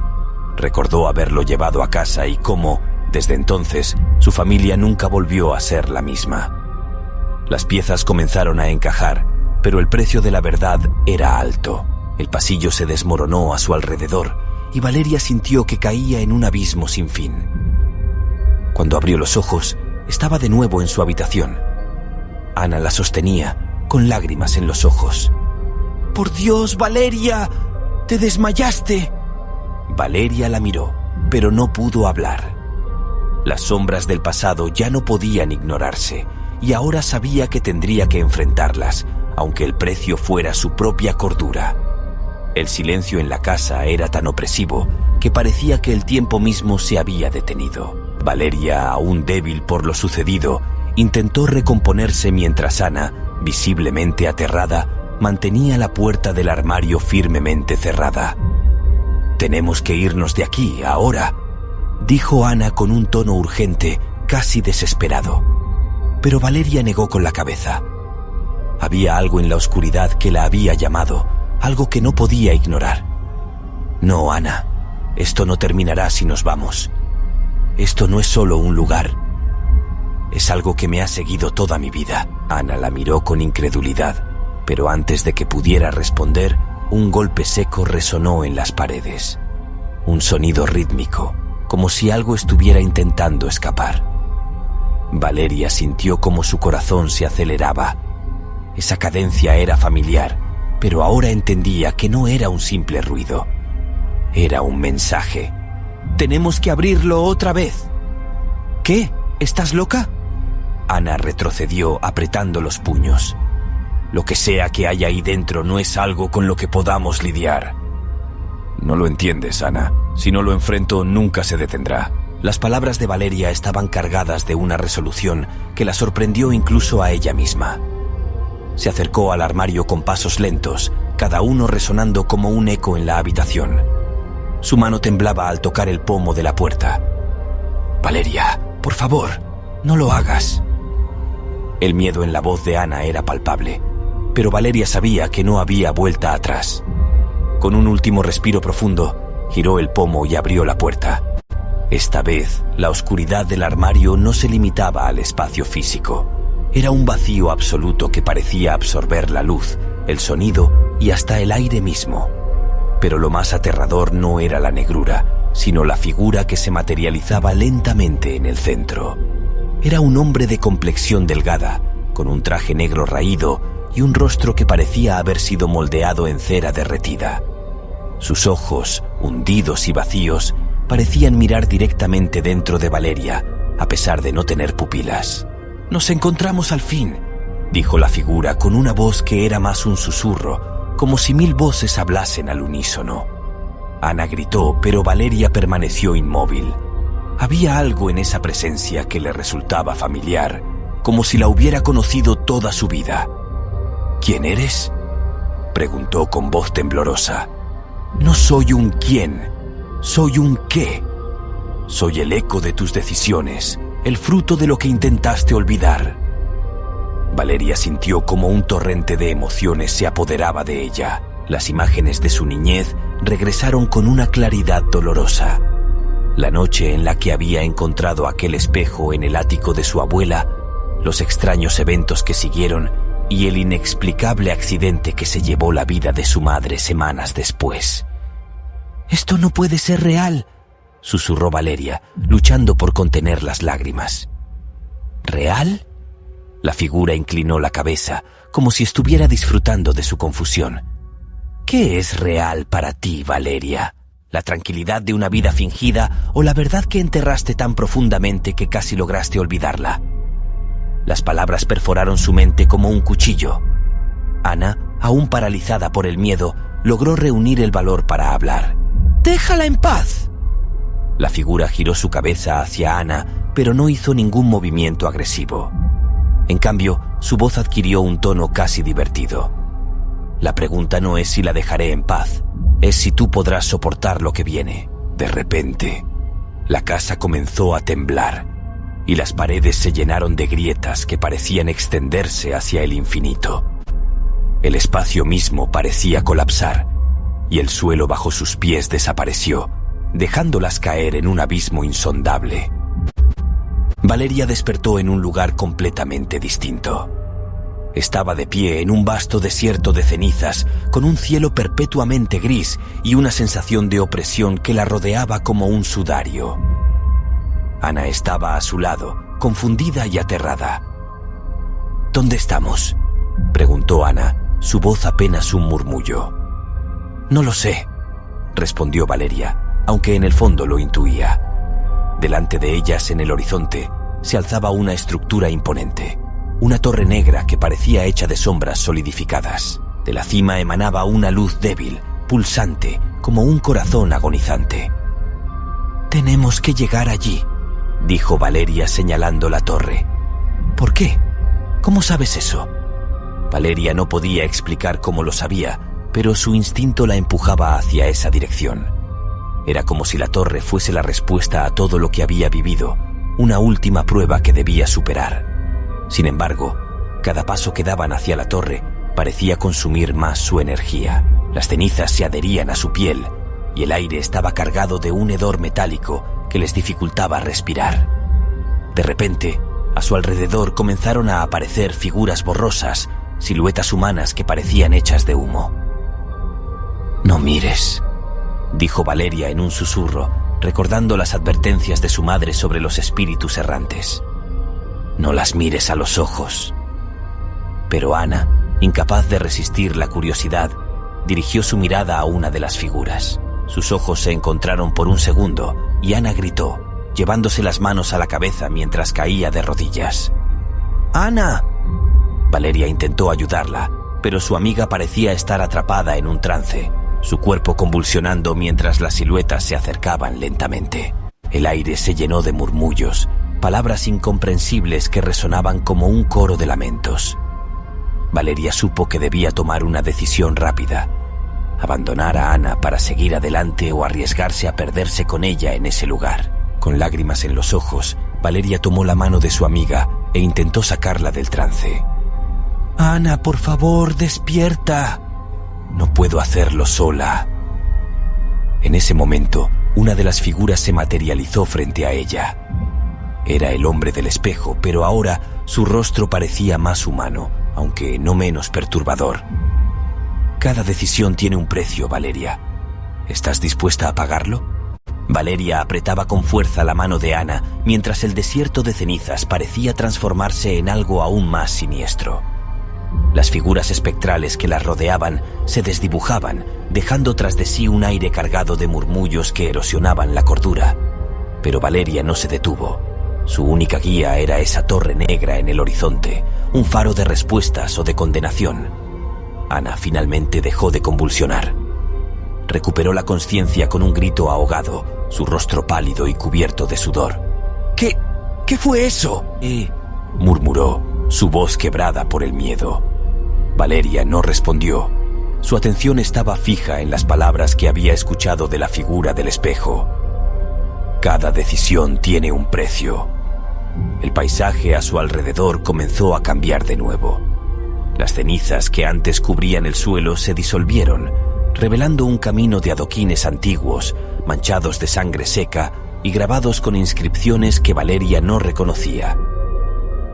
Speaker 1: Recordó haberlo llevado a casa y cómo, desde entonces, su familia nunca volvió a ser la misma. Las piezas comenzaron a encajar, pero el precio de la verdad era alto. El pasillo se desmoronó a su alrededor y Valeria sintió que caía en un abismo sin fin. Cuando abrió los ojos, estaba de nuevo en su habitación. Ana la sostenía, con lágrimas en los ojos. ¡Por Dios, Valeria! ¡Te desmayaste! Valeria la miró, pero no pudo hablar. Las sombras del pasado ya no podían ignorarse, y ahora sabía que tendría que enfrentarlas, aunque el precio fuera su propia cordura. El silencio en la casa era tan opresivo que parecía que el tiempo mismo se había detenido. Valeria, aún débil por lo sucedido, intentó recomponerse mientras Ana, visiblemente aterrada, mantenía la puerta del armario firmemente cerrada. «Tenemos que irnos de aquí, ahora», dijo Ana con un tono urgente, casi desesperado. Pero Valeria negó con la cabeza. Había algo en la oscuridad que la había llamado, algo que no podía ignorar. «No, Ana, esto no terminará si nos vamos. Esto no es solo un lugar. Es algo que me ha seguido toda mi vida». Ana la miró con incredulidad, pero antes de que pudiera responder, un golpe seco resonó en las paredes. Un sonido rítmico, como si algo estuviera intentando escapar. Valeria sintió como su corazón se aceleraba. Esa cadencia era familiar, pero ahora entendía que no era un simple ruido. Era un mensaje. «Tenemos que abrirlo otra vez». «¿Qué? ¿Estás loca?» Ana retrocedió apretando los puños. «Lo que sea que haya ahí dentro no es algo con lo que podamos lidiar». «No lo entiendes, Ana. Si no lo enfrento, nunca se detendrá». Las palabras de Valeria estaban cargadas de una resolución que la sorprendió incluso a ella misma. Se acercó al armario con pasos lentos, cada uno resonando como un eco en la habitación. Su mano temblaba al tocar el pomo de la puerta. «Valeria, por favor, no lo hagas». El miedo en la voz de Ana era palpable, pero Valeria sabía que no había vuelta atrás. Con un último respiro profundo, giró el pomo y abrió la puerta. Esta vez, la oscuridad del armario no se limitaba al espacio físico. Era un vacío absoluto que parecía absorber la luz, el sonido y hasta el aire mismo. Pero lo más aterrador no era la negrura, sino la figura que se materializaba lentamente en el centro. Era un hombre de complexión delgada, con un traje negro raído y un rostro que parecía haber sido moldeado en cera derretida. Sus ojos, hundidos y vacíos, parecían mirar directamente dentro de Valeria, a pesar de no tener pupilas. «Nos encontramos al fin», dijo la figura con una voz que era más un susurro, como si 1000 voces hablasen al unísono. Ana gritó, pero Valeria permaneció inmóvil. Había algo en esa presencia que le resultaba familiar, como si la hubiera conocido toda su vida. «¿Quién eres?», preguntó con voz temblorosa. «No soy un quién, soy un qué. Soy el eco de tus decisiones, el fruto de lo que intentaste olvidar». Valeria sintió como un torrente de emociones se apoderaba de ella. Las imágenes de su niñez regresaron con una claridad dolorosa. La noche en la que había encontrado aquel espejo en el ático de su abuela, los extraños eventos que siguieron y el inexplicable accidente que se llevó la vida de su madre semanas después. «Esto no puede ser real», susurró Valeria, luchando por contener las lágrimas. ¿Real? La figura inclinó la cabeza, como si estuviera disfrutando de su confusión. ¿Qué es real para ti, Valeria? ¿La tranquilidad de una vida fingida o la verdad que enterraste tan profundamente que casi lograste olvidarla? Las palabras perforaron su mente como un cuchillo. Ana, aún paralizada por el miedo, logró reunir el valor para hablar. ¡Déjala en paz! La figura giró su cabeza hacia Ana, pero no hizo ningún movimiento agresivo. En cambio, su voz adquirió un tono casi divertido. La pregunta no es si la dejaré en paz, es si tú podrás soportar lo que viene. De repente, la casa comenzó a temblar y las paredes se llenaron de grietas que parecían extenderse hacia el infinito. El espacio mismo parecía colapsar y el suelo bajo sus pies desapareció, dejándolas caer en un abismo insondable. Valeria despertó en un lugar completamente distinto. Estaba de pie en un vasto desierto de cenizas, con un cielo perpetuamente gris y una sensación de opresión que la rodeaba como un sudario. Ana estaba a su lado, confundida y aterrada. ¿Dónde estamos?, preguntó Ana, su voz apenas un murmullo. No lo sé, respondió Valeria, aunque en el fondo lo intuía. Delante de ellas, en el horizonte, se alzaba una estructura imponente. Una torre negra que parecía hecha de sombras solidificadas. De la cima emanaba una luz débil, pulsante, como un corazón agonizante. «Tenemos que llegar allí», dijo Valeria señalando la torre. «¿Por qué? ¿Cómo sabes eso?» Valeria no podía explicar cómo lo sabía, pero su instinto la empujaba hacia esa dirección. Era como si la torre fuese la respuesta a todo lo que había vivido, una última prueba que debía superar. Sin embargo, cada paso que daban hacia la torre parecía consumir más su energía. Las cenizas se adherían a su piel y el aire estaba cargado de un hedor metálico que les dificultaba respirar. De repente, a su alrededor comenzaron a aparecer figuras borrosas, siluetas humanas que parecían hechas de humo. «No mires», dijo Valeria en un susurro, recordando las advertencias de su madre sobre los espíritus errantes. «No las mires a los ojos». Pero Ana, incapaz de resistir la curiosidad, dirigió su mirada a una de las figuras. Sus ojos se encontraron por un segundo y Ana gritó, llevándose las manos a la cabeza mientras caía de rodillas. «¡Ana!». Valeria intentó ayudarla, pero su amiga parecía estar atrapada en un trance, su cuerpo convulsionando mientras las siluetas se acercaban lentamente. El aire se llenó de murmullos, palabras incomprensibles que resonaban como un coro de lamentos. Valeria supo que debía tomar una decisión rápida: abandonar a Ana para seguir adelante o arriesgarse a perderse con ella en ese lugar. Con lágrimas en los ojos, Valeria tomó la mano de su amiga e intentó sacarla del trance. «Ana, por favor, despierta. No puedo hacerlo sola». En ese momento, una de las figuras se materializó frente a ella. Era el hombre del espejo, pero ahora su rostro parecía más humano, aunque no menos perturbador. «Cada decisión tiene un precio, Valeria. ¿Estás dispuesta a pagarlo?». Valeria apretaba con fuerza la mano de Ana, mientras el desierto de cenizas parecía transformarse en algo aún más siniestro. Las figuras espectrales que las rodeaban se desdibujaban, dejando tras de sí un aire cargado de murmullos que erosionaban la cordura. Pero Valeria no se detuvo. Su única guía era esa torre negra en el horizonte, un faro de respuestas o de condenación. Ana finalmente dejó de convulsionar. Recuperó la conciencia con un grito ahogado, su rostro pálido y cubierto de sudor. ¿Qué fue eso?», murmuró, su voz quebrada por el miedo. Valeria no respondió. Su atención estaba fija en las palabras que había escuchado de la figura del espejo. «Cada decisión tiene un precio». El paisaje a su alrededor comenzó a cambiar de nuevo. Las cenizas que antes cubrían el suelo se disolvieron, revelando un camino de adoquines antiguos, manchados de sangre seca y grabados con inscripciones que Valeria no reconocía.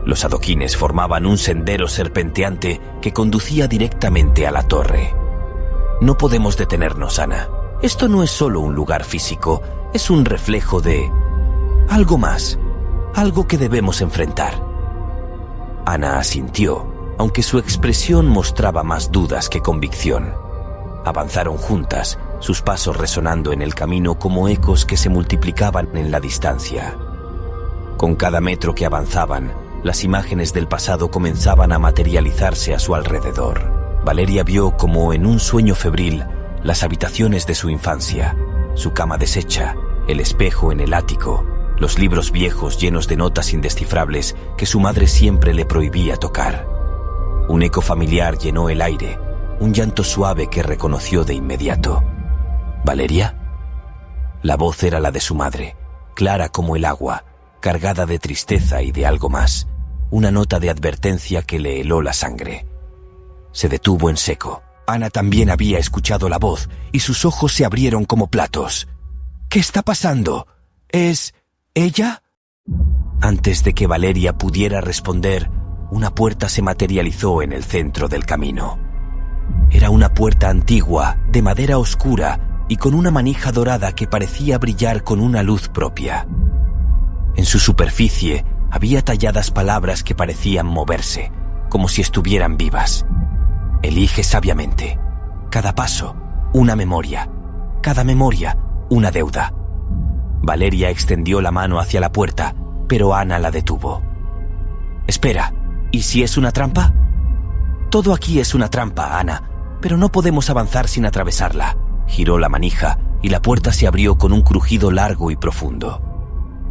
Speaker 1: Los adoquines formaban un sendero serpenteante que conducía directamente a la torre. «No podemos detenernos, Ana. Esto no es solo un lugar físico, Es un reflejo de algo más, algo que debemos enfrentar. Ana asintió, aunque su expresión mostraba más dudas que convicción. Avanzaron juntas, sus pasos resonando en el camino como ecos que se multiplicaban en la distancia. Con cada metro que avanzaban, las imágenes del pasado comenzaban a materializarse a su alrededor. Valeria vio como en un sueño febril las habitaciones de su infancia, su cama deshecha, el espejo en el ático, los libros viejos llenos de notas indescifrables que su madre siempre le prohibía tocar. Un eco familiar llenó el aire, un llanto suave que reconoció de inmediato. ¿Valeria? La voz era la de su madre, clara como el agua, cargada de tristeza y de algo más, una nota de advertencia que le heló la sangre. Se detuvo en seco. Ana también había escuchado la voz y sus ojos se abrieron como platos. ¿Qué está pasando? ¿Es ella? Antes de que Valeria pudiera responder, una puerta se materializó en el centro del camino. Era una puerta antigua, de madera oscura y con una manija dorada que parecía brillar con una luz propia. En su superficie había talladas palabras que parecían moverse, como si estuvieran vivas. Elige sabiamente. Cada paso, una memoria. Cada memoria, una deuda. Valeria extendió la mano hacia la puerta, pero Ana la detuvo. Espera, ¿y si es una trampa? Todo aquí es una trampa, Ana, pero no podemos avanzar sin atravesarla. Giró la manija y la puerta se abrió con un crujido largo y profundo.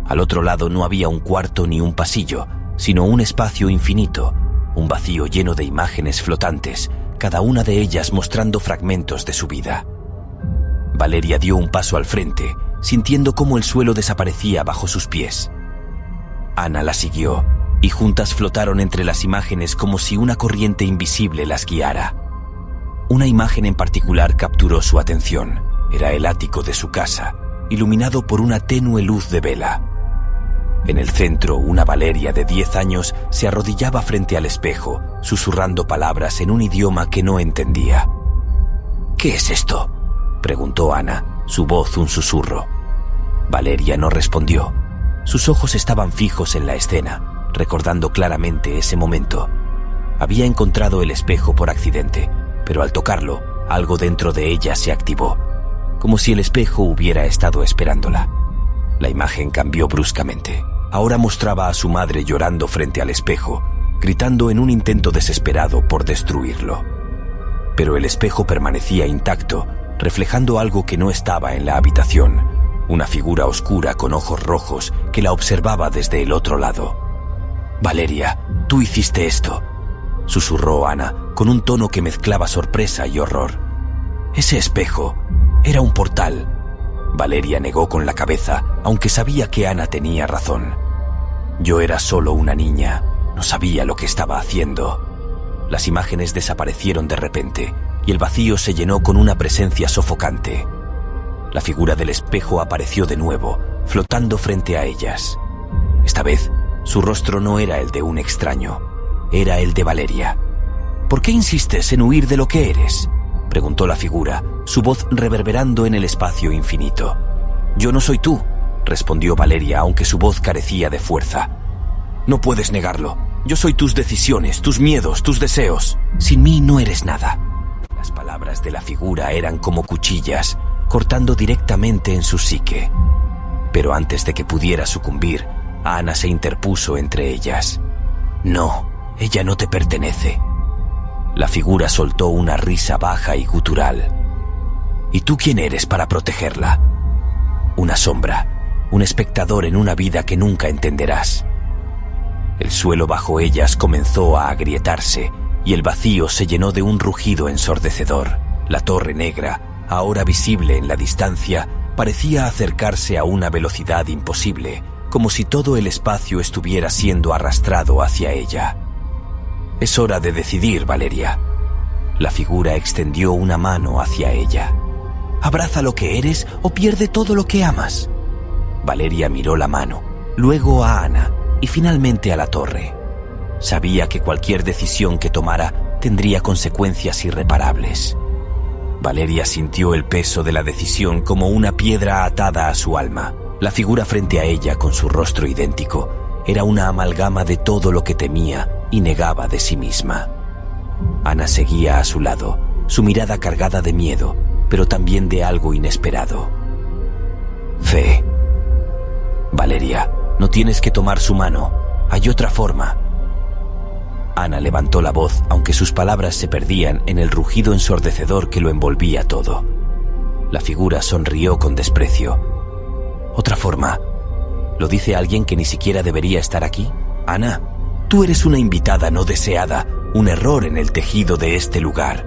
Speaker 1: Al otro lado no había un cuarto ni un pasillo, sino un espacio infinito, un vacío lleno de imágenes flotantes, cada una de ellas mostrando fragmentos de su vida. Valeria dio un paso al frente, sintiendo cómo el suelo desaparecía bajo sus pies. Ana la siguió, y juntas flotaron entre las imágenes como si una corriente invisible las guiara. Una imagen en particular capturó su atención. Era el ático de su casa, iluminado por una tenue luz de vela. En el centro, una Valeria de 10 años se arrodillaba frente al espejo, susurrando palabras en un idioma que no entendía. ¿Qué es esto?, preguntó Ana, su voz un susurro. Valeria no respondió. Sus ojos estaban fijos en la escena, recordando claramente ese momento. Había encontrado el espejo por accidente, pero al tocarlo, algo dentro de ella se activó, como si el espejo hubiera estado esperándola. La imagen cambió bruscamente. Ahora mostraba a su madre llorando frente al espejo, gritando en un intento desesperado por destruirlo. Pero el espejo permanecía intacto, reflejando algo que no estaba en la habitación, una figura oscura con ojos rojos que la observaba desde el otro lado. «Valeria, tú hiciste esto», susurró Ana, con un tono que mezclaba sorpresa y horror. «Ese espejo era un portal». Valeria negó con la cabeza, aunque sabía que Ana tenía razón. «Yo era solo una niña, no sabía lo que estaba haciendo». Las imágenes desaparecieron de repente, y el vacío se llenó con una presencia sofocante. La figura del espejo apareció de nuevo, flotando frente a ellas. Esta vez, su rostro no era el de un extraño, era el de Valeria. «¿Por qué insistes en huir de lo que eres?», preguntó la figura, su voz reverberando en el espacio infinito. «Yo no soy tú», respondió Valeria, aunque su voz carecía de fuerza. «No puedes negarlo. Yo soy tus decisiones, tus miedos, tus deseos. Sin mí no eres nada». Las palabras de la figura eran como cuchillas, cortando directamente en su psique. Pero antes de que pudiera sucumbir, Ana se interpuso entre ellas. «No, ella no te pertenece». La figura soltó una risa baja y gutural. «¿Y tú quién eres para protegerla?». «Una sombra, un espectador en una vida que nunca entenderás». El suelo bajo ellas comenzó a agrietarse y el vacío se llenó de un rugido ensordecedor. La torre negra, ahora visible en la distancia, parecía acercarse a una velocidad imposible, como si todo el espacio estuviera siendo arrastrado hacia ella. «Es hora de decidir, Valeria». La figura extendió una mano hacia ella. «Abraza lo que eres o pierde todo lo que amas». Valeria miró la mano, luego a Ana y finalmente a la torre. Sabía que cualquier decisión que tomara tendría consecuencias irreparables. Valeria sintió el peso de la decisión como una piedra atada a su alma. La figura frente a ella, con su rostro idéntico, era una amalgama de todo lo que temía y negaba de sí misma. Ana seguía a su lado, su mirada cargada de miedo, pero también de algo inesperado. Fe. Valeria, no tienes que tomar su mano. Hay otra forma. Ana levantó la voz, aunque sus palabras se perdían en el rugido ensordecedor que lo envolvía todo. La figura sonrió con desprecio. ¿Otra forma? ¿Lo dice alguien que ni siquiera debería estar aquí? Ana, tú eres una invitada no deseada, un error en el tejido de este lugar.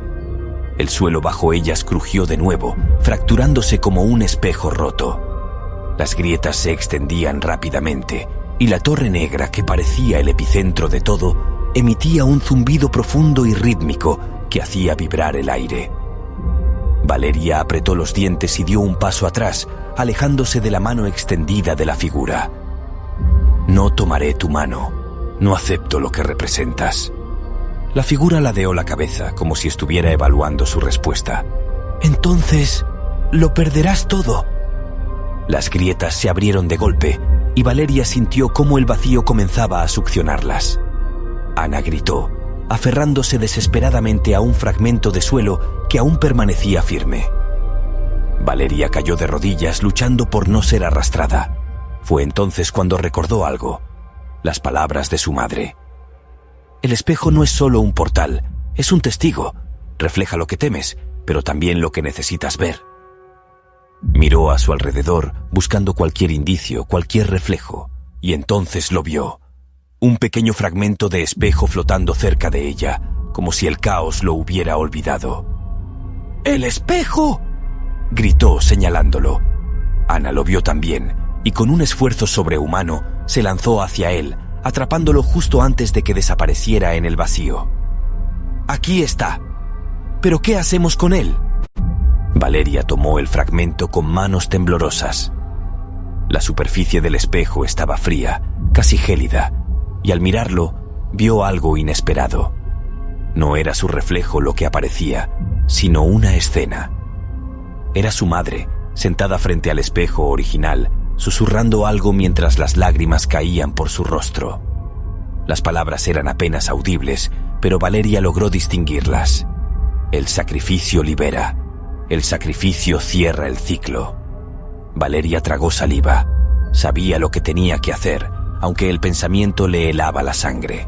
Speaker 1: El suelo bajo ellas crujió de nuevo, fracturándose como un espejo roto. Las grietas se extendían rápidamente, y la torre negra, que parecía el epicentro de todo, emitía un zumbido profundo y rítmico que hacía vibrar el aire. Valeria apretó los dientes y dio un paso atrás, alejándose de la mano extendida de la figura. No tomaré tu mano. No acepto lo que representas. La figura ladeó la cabeza como si estuviera evaluando su respuesta. Entonces, lo perderás todo. Las grietas se abrieron de golpe y Valeria sintió cómo el vacío comenzaba a succionarlas. Ana gritó, aferrándose desesperadamente a un fragmento de suelo que aún permanecía firme. Valeria cayó de rodillas luchando por no ser arrastrada. Fue entonces cuando recordó algo, las palabras de su madre. El espejo no es solo un portal, es un testigo. Refleja lo que temes, pero también lo que necesitas ver. Miró a su alrededor buscando cualquier indicio, cualquier reflejo, y entonces lo vio. Un pequeño fragmento de espejo flotando cerca de ella, como si el caos lo hubiera olvidado. ¡El espejo!, gritó señalándolo. Ana lo vio también, y con un esfuerzo sobrehumano se lanzó hacia él, atrapándolo justo antes de que desapareciera en el vacío. ¡Aquí está! ¿Pero qué hacemos con él? Valeria tomó el fragmento con manos temblorosas. La superficie del espejo estaba fría, casi gélida, y al mirarlo, vio algo inesperado. No era su reflejo lo que aparecía, sino una escena. Era su madre, sentada frente al espejo original, susurrando algo mientras las lágrimas caían por su rostro. Las palabras eran apenas audibles, pero Valeria logró distinguirlas. El sacrificio libera. El sacrificio cierra el ciclo. Valeria tragó saliva. Sabía lo que tenía que hacer, aunque el pensamiento le helaba la sangre.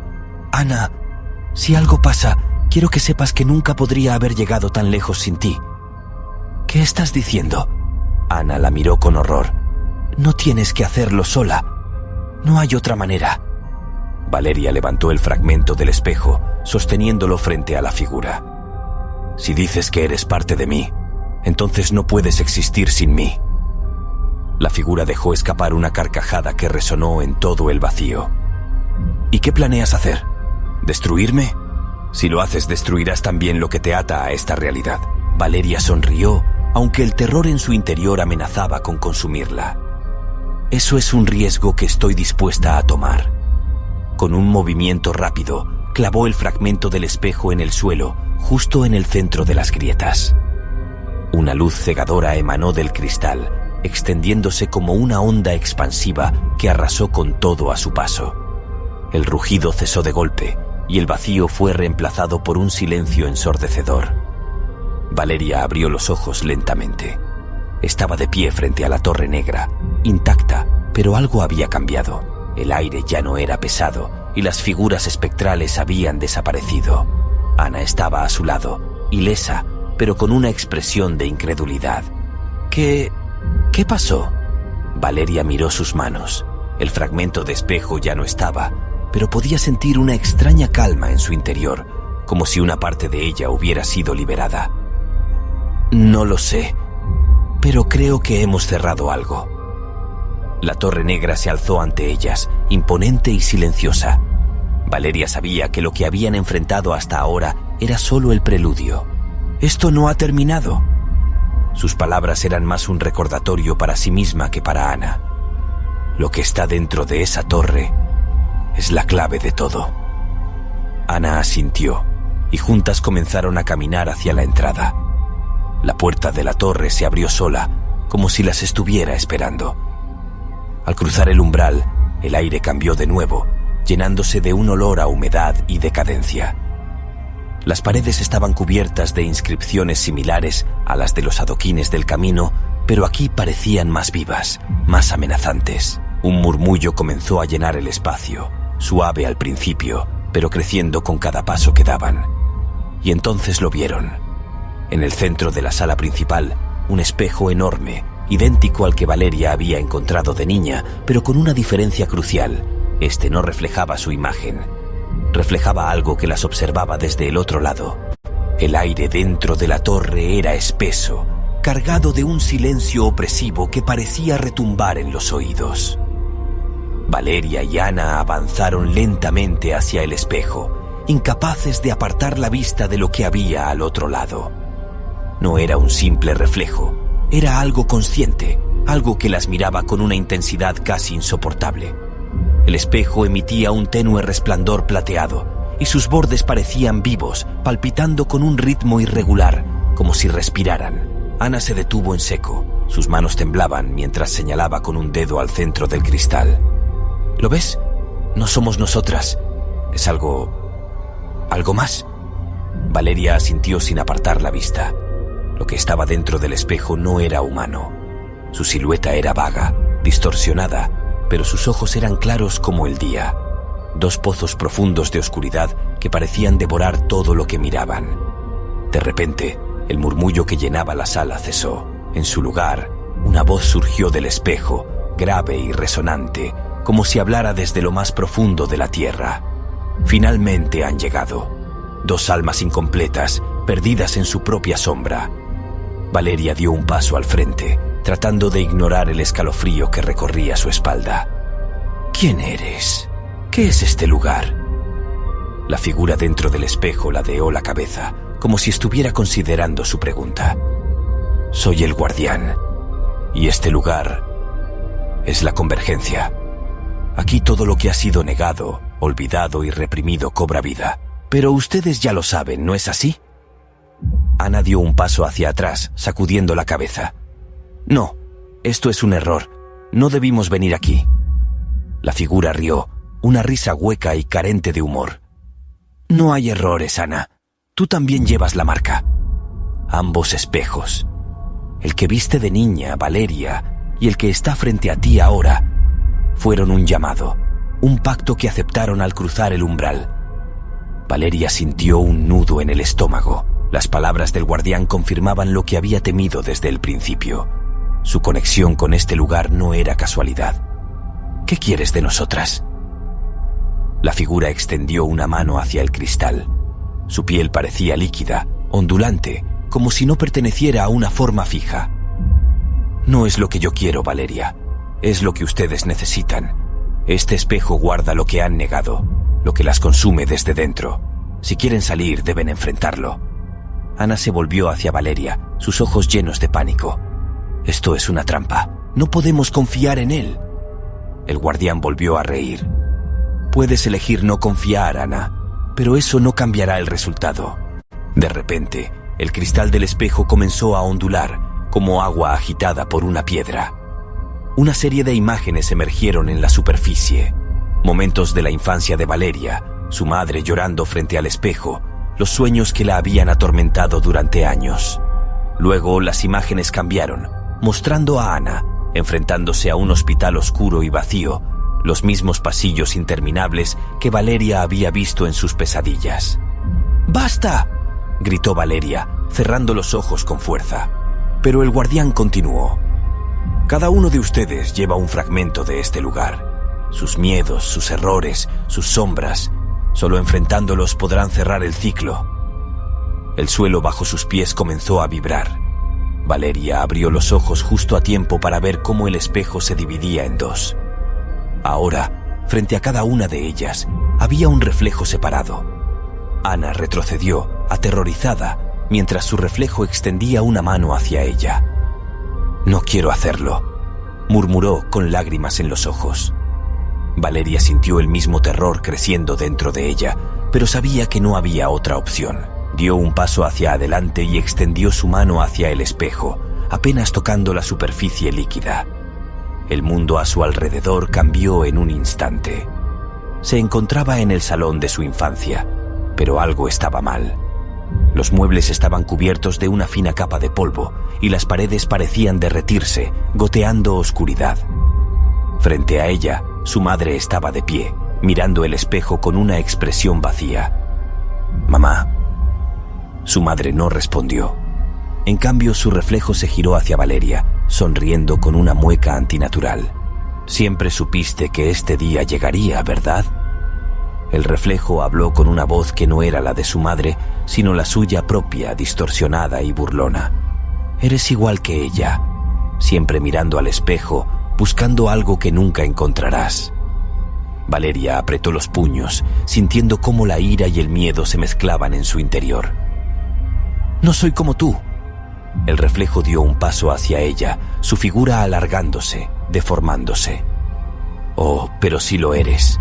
Speaker 1: Ana, si algo pasa, quiero que sepas que nunca podría haber llegado tan lejos sin ti. ¿Qué estás diciendo? Ana la miró con horror. No tienes que hacerlo sola. No hay otra manera. Valeria levantó el fragmento del espejo, sosteniéndolo frente a la figura. Si dices que eres parte de mí, entonces no puedes existir sin mí. La figura dejó escapar una carcajada que resonó en todo el vacío. ¿Y qué planeas hacer? ¿Destruirme? Si lo haces, destruirás también lo que te ata a esta realidad. Valeria sonrió, aunque el terror en su interior amenazaba con consumirla. Eso es un riesgo que estoy dispuesta a tomar. Con un movimiento rápido, clavó el fragmento del espejo en el suelo, justo en el centro de las grietas. Una luz cegadora emanó del cristal, extendiéndose como una onda expansiva que arrasó con todo a su paso. El rugido cesó de golpe y el vacío fue reemplazado por un silencio ensordecedor. Valeria abrió los ojos lentamente. Estaba de pie frente a la torre negra, intacta, pero algo había cambiado. El aire ya no era pesado y las figuras espectrales habían desaparecido. Ana estaba a su lado, ilesa, pero con una expresión de incredulidad. ¿Qué pasó? Valeria miró sus manos. El fragmento de espejo ya no estaba, pero podía sentir una extraña calma en su interior, como si una parte de ella hubiera sido liberada. No lo sé, pero creo que hemos cerrado algo. La torre negra se alzó ante ellas, imponente y silenciosa. Valeria sabía que lo que habían enfrentado hasta ahora era solo el preludio. Esto no ha terminado. Sus palabras eran más un recordatorio para sí misma que para Ana. Lo que está dentro de esa torre es la clave de todo. Ana asintió y juntas comenzaron a caminar hacia la entrada. La puerta de la torre se abrió sola, como si las estuviera esperando. Al cruzar el umbral, el aire cambió de nuevo, llenándose de un olor a humedad y decadencia. Las paredes estaban cubiertas de inscripciones similares a las de los adoquines del camino, pero aquí parecían más vivas, más amenazantes. Un murmullo comenzó a llenar el espacio, suave al principio, pero creciendo con cada paso que daban. Y entonces lo vieron. En el centro de la sala principal, un espejo enorme, idéntico al que Valeria había encontrado de niña, pero con una diferencia crucial. Este no reflejaba su imagen. Reflejaba algo que las observaba desde el otro lado. El aire dentro de la torre era espeso, cargado de un silencio opresivo que parecía retumbar en los oídos. Valeria y Ana avanzaron lentamente hacia el espejo, incapaces de apartar la vista de lo que había al otro lado. No era un simple reflejo, era algo consciente, algo que las miraba con una intensidad casi insoportable. El espejo emitía un tenue resplandor plateado, y sus bordes parecían vivos, palpitando con un ritmo irregular, como si respiraran. Ana se detuvo en seco. Sus manos temblaban mientras señalaba con un dedo al centro del cristal. ¿Lo ves? No somos nosotras. Es algo más. Valeria asintió sin apartar la vista. Lo que estaba dentro del espejo no era humano. Su silueta era vaga, distorsionada, pero sus ojos eran claros como el día. Dos pozos profundos de oscuridad que parecían devorar todo lo que miraban. De repente, el murmullo que llenaba la sala cesó. En su lugar, una voz surgió del espejo, grave y resonante, como si hablara desde lo más profundo de la tierra. Finalmente han llegado. Dos almas incompletas, perdidas en su propia sombra. Valeria dio un paso al frente, tratando de ignorar el escalofrío que recorría su espalda. ¿Quién eres? ¿Qué es este lugar? La figura dentro del espejo ladeó la cabeza, como si estuviera considerando su pregunta. Soy el guardián, y este lugar es la Convergencia. Aquí todo lo que ha sido negado, olvidado y reprimido cobra vida. Pero ustedes ya lo saben, ¿no es así? Ana dio un paso hacia atrás, sacudiendo la cabeza. No, esto es un error. No debimos venir aquí. La figura rió, una risa hueca y carente de humor. No hay errores, Ana. Tú también llevas la marca. Ambos espejos. El que viste de niña, Valeria, y el que está frente a ti ahora, fueron un llamado, un pacto que aceptaron al cruzar el umbral. Valeria sintió un nudo en el estómago. Las palabras del guardián confirmaban lo que había temido desde el principio. Su conexión con este lugar no era casualidad. ¿Qué quieres de nosotras? La figura extendió una mano hacia el cristal. Su piel parecía líquida, ondulante, como si no perteneciera a una forma fija. No es lo que yo quiero, Valeria. Es lo que ustedes necesitan. Este espejo guarda lo que han negado, lo que las consume desde dentro. Si quieren salir, deben enfrentarlo. Ana se volvió hacia Valeria, sus ojos llenos de pánico. Esto es una trampa. No podemos confiar en él. El guardián volvió a reír. Puedes elegir no confiar, Ana, pero eso no cambiará el resultado. De repente, el cristal del espejo comenzó a ondular, como agua agitada por una piedra. Una serie de imágenes emergieron en la superficie. Momentos de la infancia de Valeria, su madre llorando frente al espejo, los sueños que la habían atormentado durante años. Luego las imágenes cambiaron, mostrando a Ana, enfrentándose a un hospital oscuro y vacío, los mismos pasillos interminables que Valeria había visto en sus pesadillas. ¡Basta!, gritó Valeria, cerrando los ojos con fuerza. Pero el guardián continuó. Cada uno de ustedes lleva un fragmento de este lugar. Sus miedos, sus errores, sus sombras. Solo enfrentándolos podrán cerrar el ciclo. El suelo bajo sus pies comenzó a vibrar. Valeria abrió los ojos justo a tiempo para ver cómo el espejo se dividía en dos. Ahora, frente a cada una de ellas, había un reflejo separado. Ana retrocedió, aterrorizada, mientras su reflejo extendía una mano hacia ella. «No quiero hacerlo», murmuró con lágrimas en los ojos. Valeria sintió el mismo terror creciendo dentro de ella, pero sabía que no había otra opción. Dio un paso hacia adelante y extendió su mano hacia el espejo, apenas tocando la superficie líquida. El mundo a su alrededor cambió en un instante. Se encontraba en el salón de su infancia, pero algo estaba mal. Los muebles estaban cubiertos de una fina capa de polvo y las paredes parecían derretirse, goteando oscuridad. Frente a ella, su madre estaba de pie, mirando el espejo con una expresión vacía. «Mamá». Su madre no respondió. En cambio, su reflejo se giró hacia Valeria, sonriendo con una mueca antinatural. «Siempre supiste que este día llegaría, ¿verdad?». El reflejo habló con una voz que no era la de su madre, sino la suya propia, distorsionada y burlona. «Eres igual que ella, siempre mirando al espejo, buscando algo que nunca encontrarás». Valeria apretó los puños, sintiendo cómo la ira y el miedo se mezclaban en su interior. «No soy como tú». El reflejo dio un paso hacia ella, su figura alargándose, deformándose. «Oh, pero sí lo eres.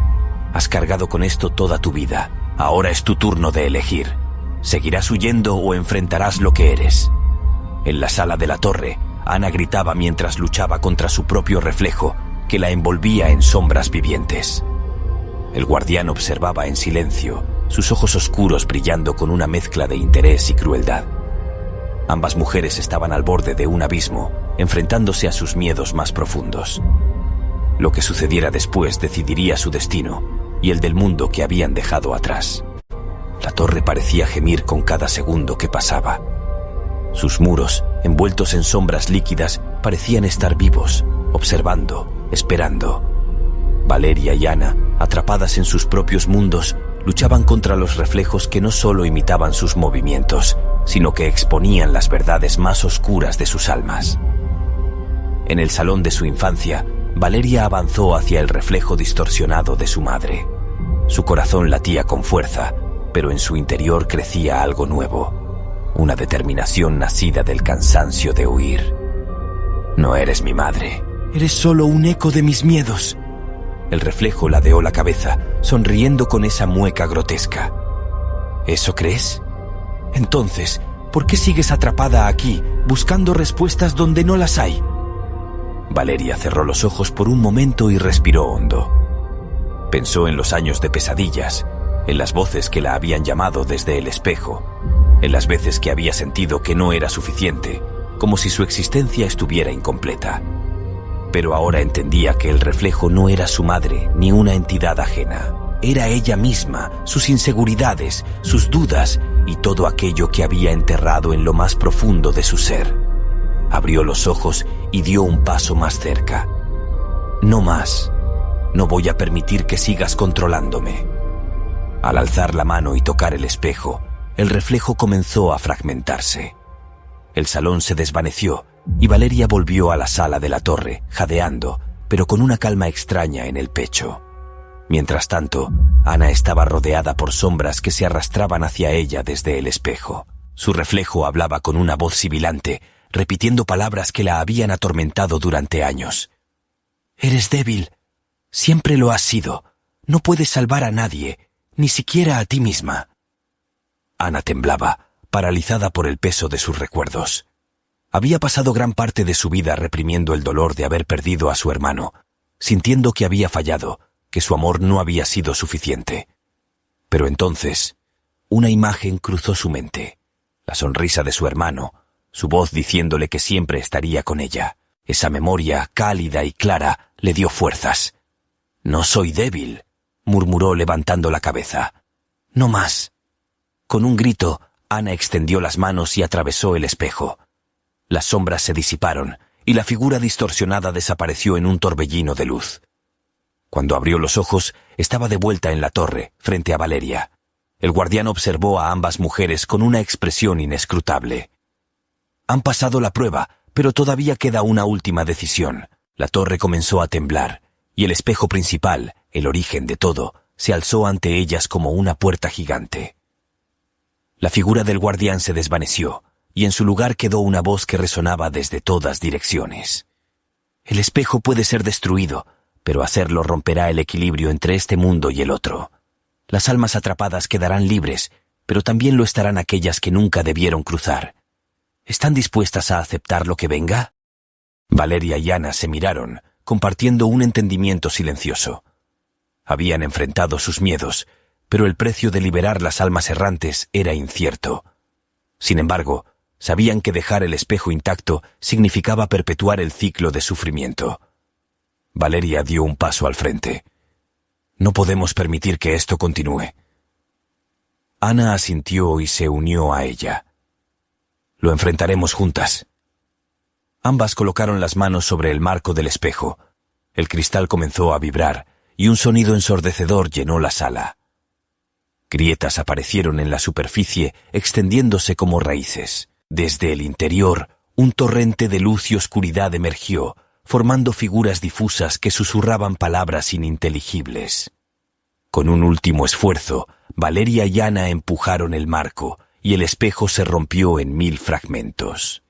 Speaker 1: Has cargado con esto toda tu vida. Ahora es tu turno de elegir. ¿Seguirás huyendo o enfrentarás lo que eres?». En la sala de la torre, Ana gritaba mientras luchaba contra su propio reflejo, que la envolvía en sombras vivientes. El guardián observaba en silencio, sus ojos oscuros brillando con una mezcla de interés y crueldad. Ambas mujeres estaban al borde de un abismo, enfrentándose a sus miedos más profundos. Lo que sucediera después decidiría su destino y el del mundo que habían dejado atrás. La torre parecía gemir con cada segundo que pasaba. Sus muros, envueltos en sombras líquidas, parecían estar vivos, observando, esperando. Valeria y Ana, atrapadas en sus propios mundos, luchaban contra los reflejos que no solo imitaban sus movimientos, sino que exponían las verdades más oscuras de sus almas. En el salón de su infancia, Valeria avanzó hacia el reflejo distorsionado de su madre. Su corazón latía con fuerza, pero en su interior crecía algo nuevo, una determinación nacida del cansancio de huir. «No eres mi madre. Eres solo un eco de mis miedos». El reflejo ladeó la cabeza, sonriendo con esa mueca grotesca. «¿Eso crees? Entonces, ¿por qué sigues atrapada aquí, buscando respuestas donde no las hay?». Valeria cerró los ojos por un momento y respiró hondo. Pensó en los años de pesadillas, en las voces que la habían llamado desde el espejo, en las veces que había sentido que no era suficiente, como si su existencia estuviera incompleta. Pero ahora entendía que el reflejo no era su madre ni una entidad ajena. Era ella misma, sus inseguridades, sus dudas y todo aquello que había enterrado en lo más profundo de su ser. Abrió los ojos y dio un paso más cerca. «No más. No voy a permitir que sigas controlándome». Al alzar la mano y tocar el espejo, el reflejo comenzó a fragmentarse. El salón se desvaneció y Valeria volvió a la sala de la torre, jadeando, pero con una calma extraña en el pecho. Mientras tanto, Ana estaba rodeada por sombras que se arrastraban hacia ella desde el espejo. Su reflejo hablaba con una voz sibilante, repitiendo palabras que la habían atormentado durante años. «Eres débil. Siempre lo has sido. No puedes salvar a nadie, ni siquiera a ti misma». Ana temblaba, paralizada por el peso de sus recuerdos. Había pasado gran parte de su vida reprimiendo el dolor de haber perdido a su hermano, sintiendo que había fallado, que su amor no había sido suficiente. Pero entonces, una imagen cruzó su mente, la sonrisa de su hermano, su voz diciéndole que siempre estaría con ella. Esa memoria, cálida y clara, le dio fuerzas. «No soy débil», murmuró levantando la cabeza. «No más». Con un grito, Ana extendió las manos y atravesó el espejo. Las sombras se disiparon y la figura distorsionada desapareció en un torbellino de luz. Cuando abrió los ojos, estaba de vuelta en la torre, frente a Valeria. El guardián observó a ambas mujeres con una expresión inescrutable. «Han pasado la prueba, pero todavía queda una última decisión». La torre comenzó a temblar, y el espejo principal, el origen de todo, se alzó ante ellas como una puerta gigante. La figura del guardián se desvaneció, y en su lugar quedó una voz que resonaba desde todas direcciones. «El espejo puede ser destruido, pero hacerlo romperá el equilibrio entre este mundo y el otro. Las almas atrapadas quedarán libres, pero también lo estarán aquellas que nunca debieron cruzar. ¿Están dispuestas a aceptar lo que venga? Valeria y Ana se miraron, compartiendo un entendimiento silencioso. Habían enfrentado sus miedos, pero el precio de liberar las almas errantes era incierto. Sin embargo, sabían que dejar el espejo intacto significaba perpetuar el ciclo de sufrimiento. Valeria dio un paso al frente. No podemos permitir que esto continúe. Ana asintió y se unió a ella. Lo enfrentaremos juntas. Ambas colocaron las manos sobre el marco del espejo. El cristal comenzó a vibrar y un sonido ensordecedor llenó la sala. Grietas aparecieron en la superficie, extendiéndose como raíces. Desde el interior, un torrente de luz y oscuridad emergió, formando figuras difusas que susurraban palabras ininteligibles. Con un último esfuerzo, Valeria y Ana empujaron el marco, y el espejo se rompió en 1000 fragmentos.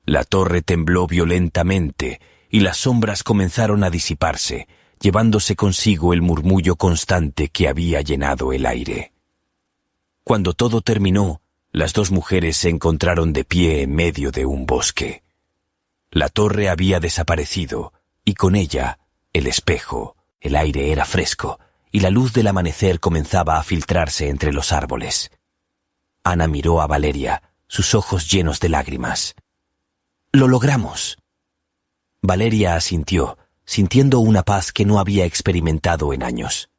Speaker 1: La torre tembló violentamente, y las sombras comenzaron a disiparse, llevándose consigo el murmullo constante que había llenado el aire. Cuando todo terminó, las dos mujeres se encontraron de pie en medio de un bosque. La torre había desaparecido, y con ella, el espejo. El aire era fresco, y la luz del amanecer comenzaba a filtrarse entre los árboles. Ana miró a Valeria, sus ojos llenos de lágrimas. «Lo logramos». Valeria asintió, sintiendo una paz que no había experimentado en años.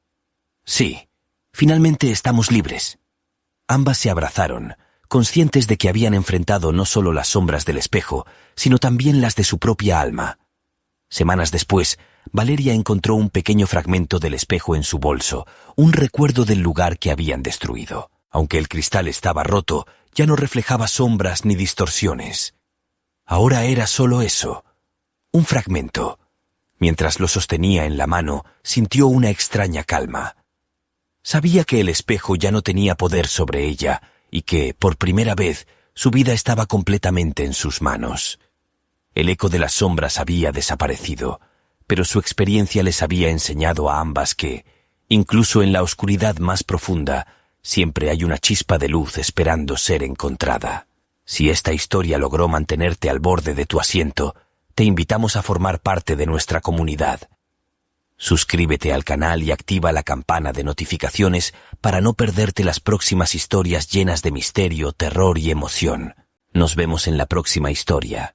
Speaker 1: «Sí, finalmente estamos libres». Ambas se abrazaron, conscientes de que habían enfrentado no solo las sombras del espejo, sino también las de su propia alma. Semanas después, Valeria encontró un pequeño fragmento del espejo en su bolso, un recuerdo del lugar que habían destruido. Aunque el cristal estaba roto, ya no reflejaba sombras ni distorsiones. Ahora era solo eso, un fragmento. Mientras lo sostenía en la mano, sintió una extraña calma. Sabía que el espejo ya no tenía poder sobre ella y que, por primera vez, su vida estaba completamente en sus manos. El eco de las sombras había desaparecido, pero su experiencia les había enseñado a ambas que, incluso en la oscuridad más profunda, siempre hay una chispa de luz esperando ser encontrada. Si esta historia logró mantenerte al borde de tu asiento, te invitamos a formar parte de nuestra comunidad. Suscríbete al canal y activa la campana de notificaciones para no perderte las próximas historias llenas de misterio, terror y emoción. Nos vemos en la próxima historia.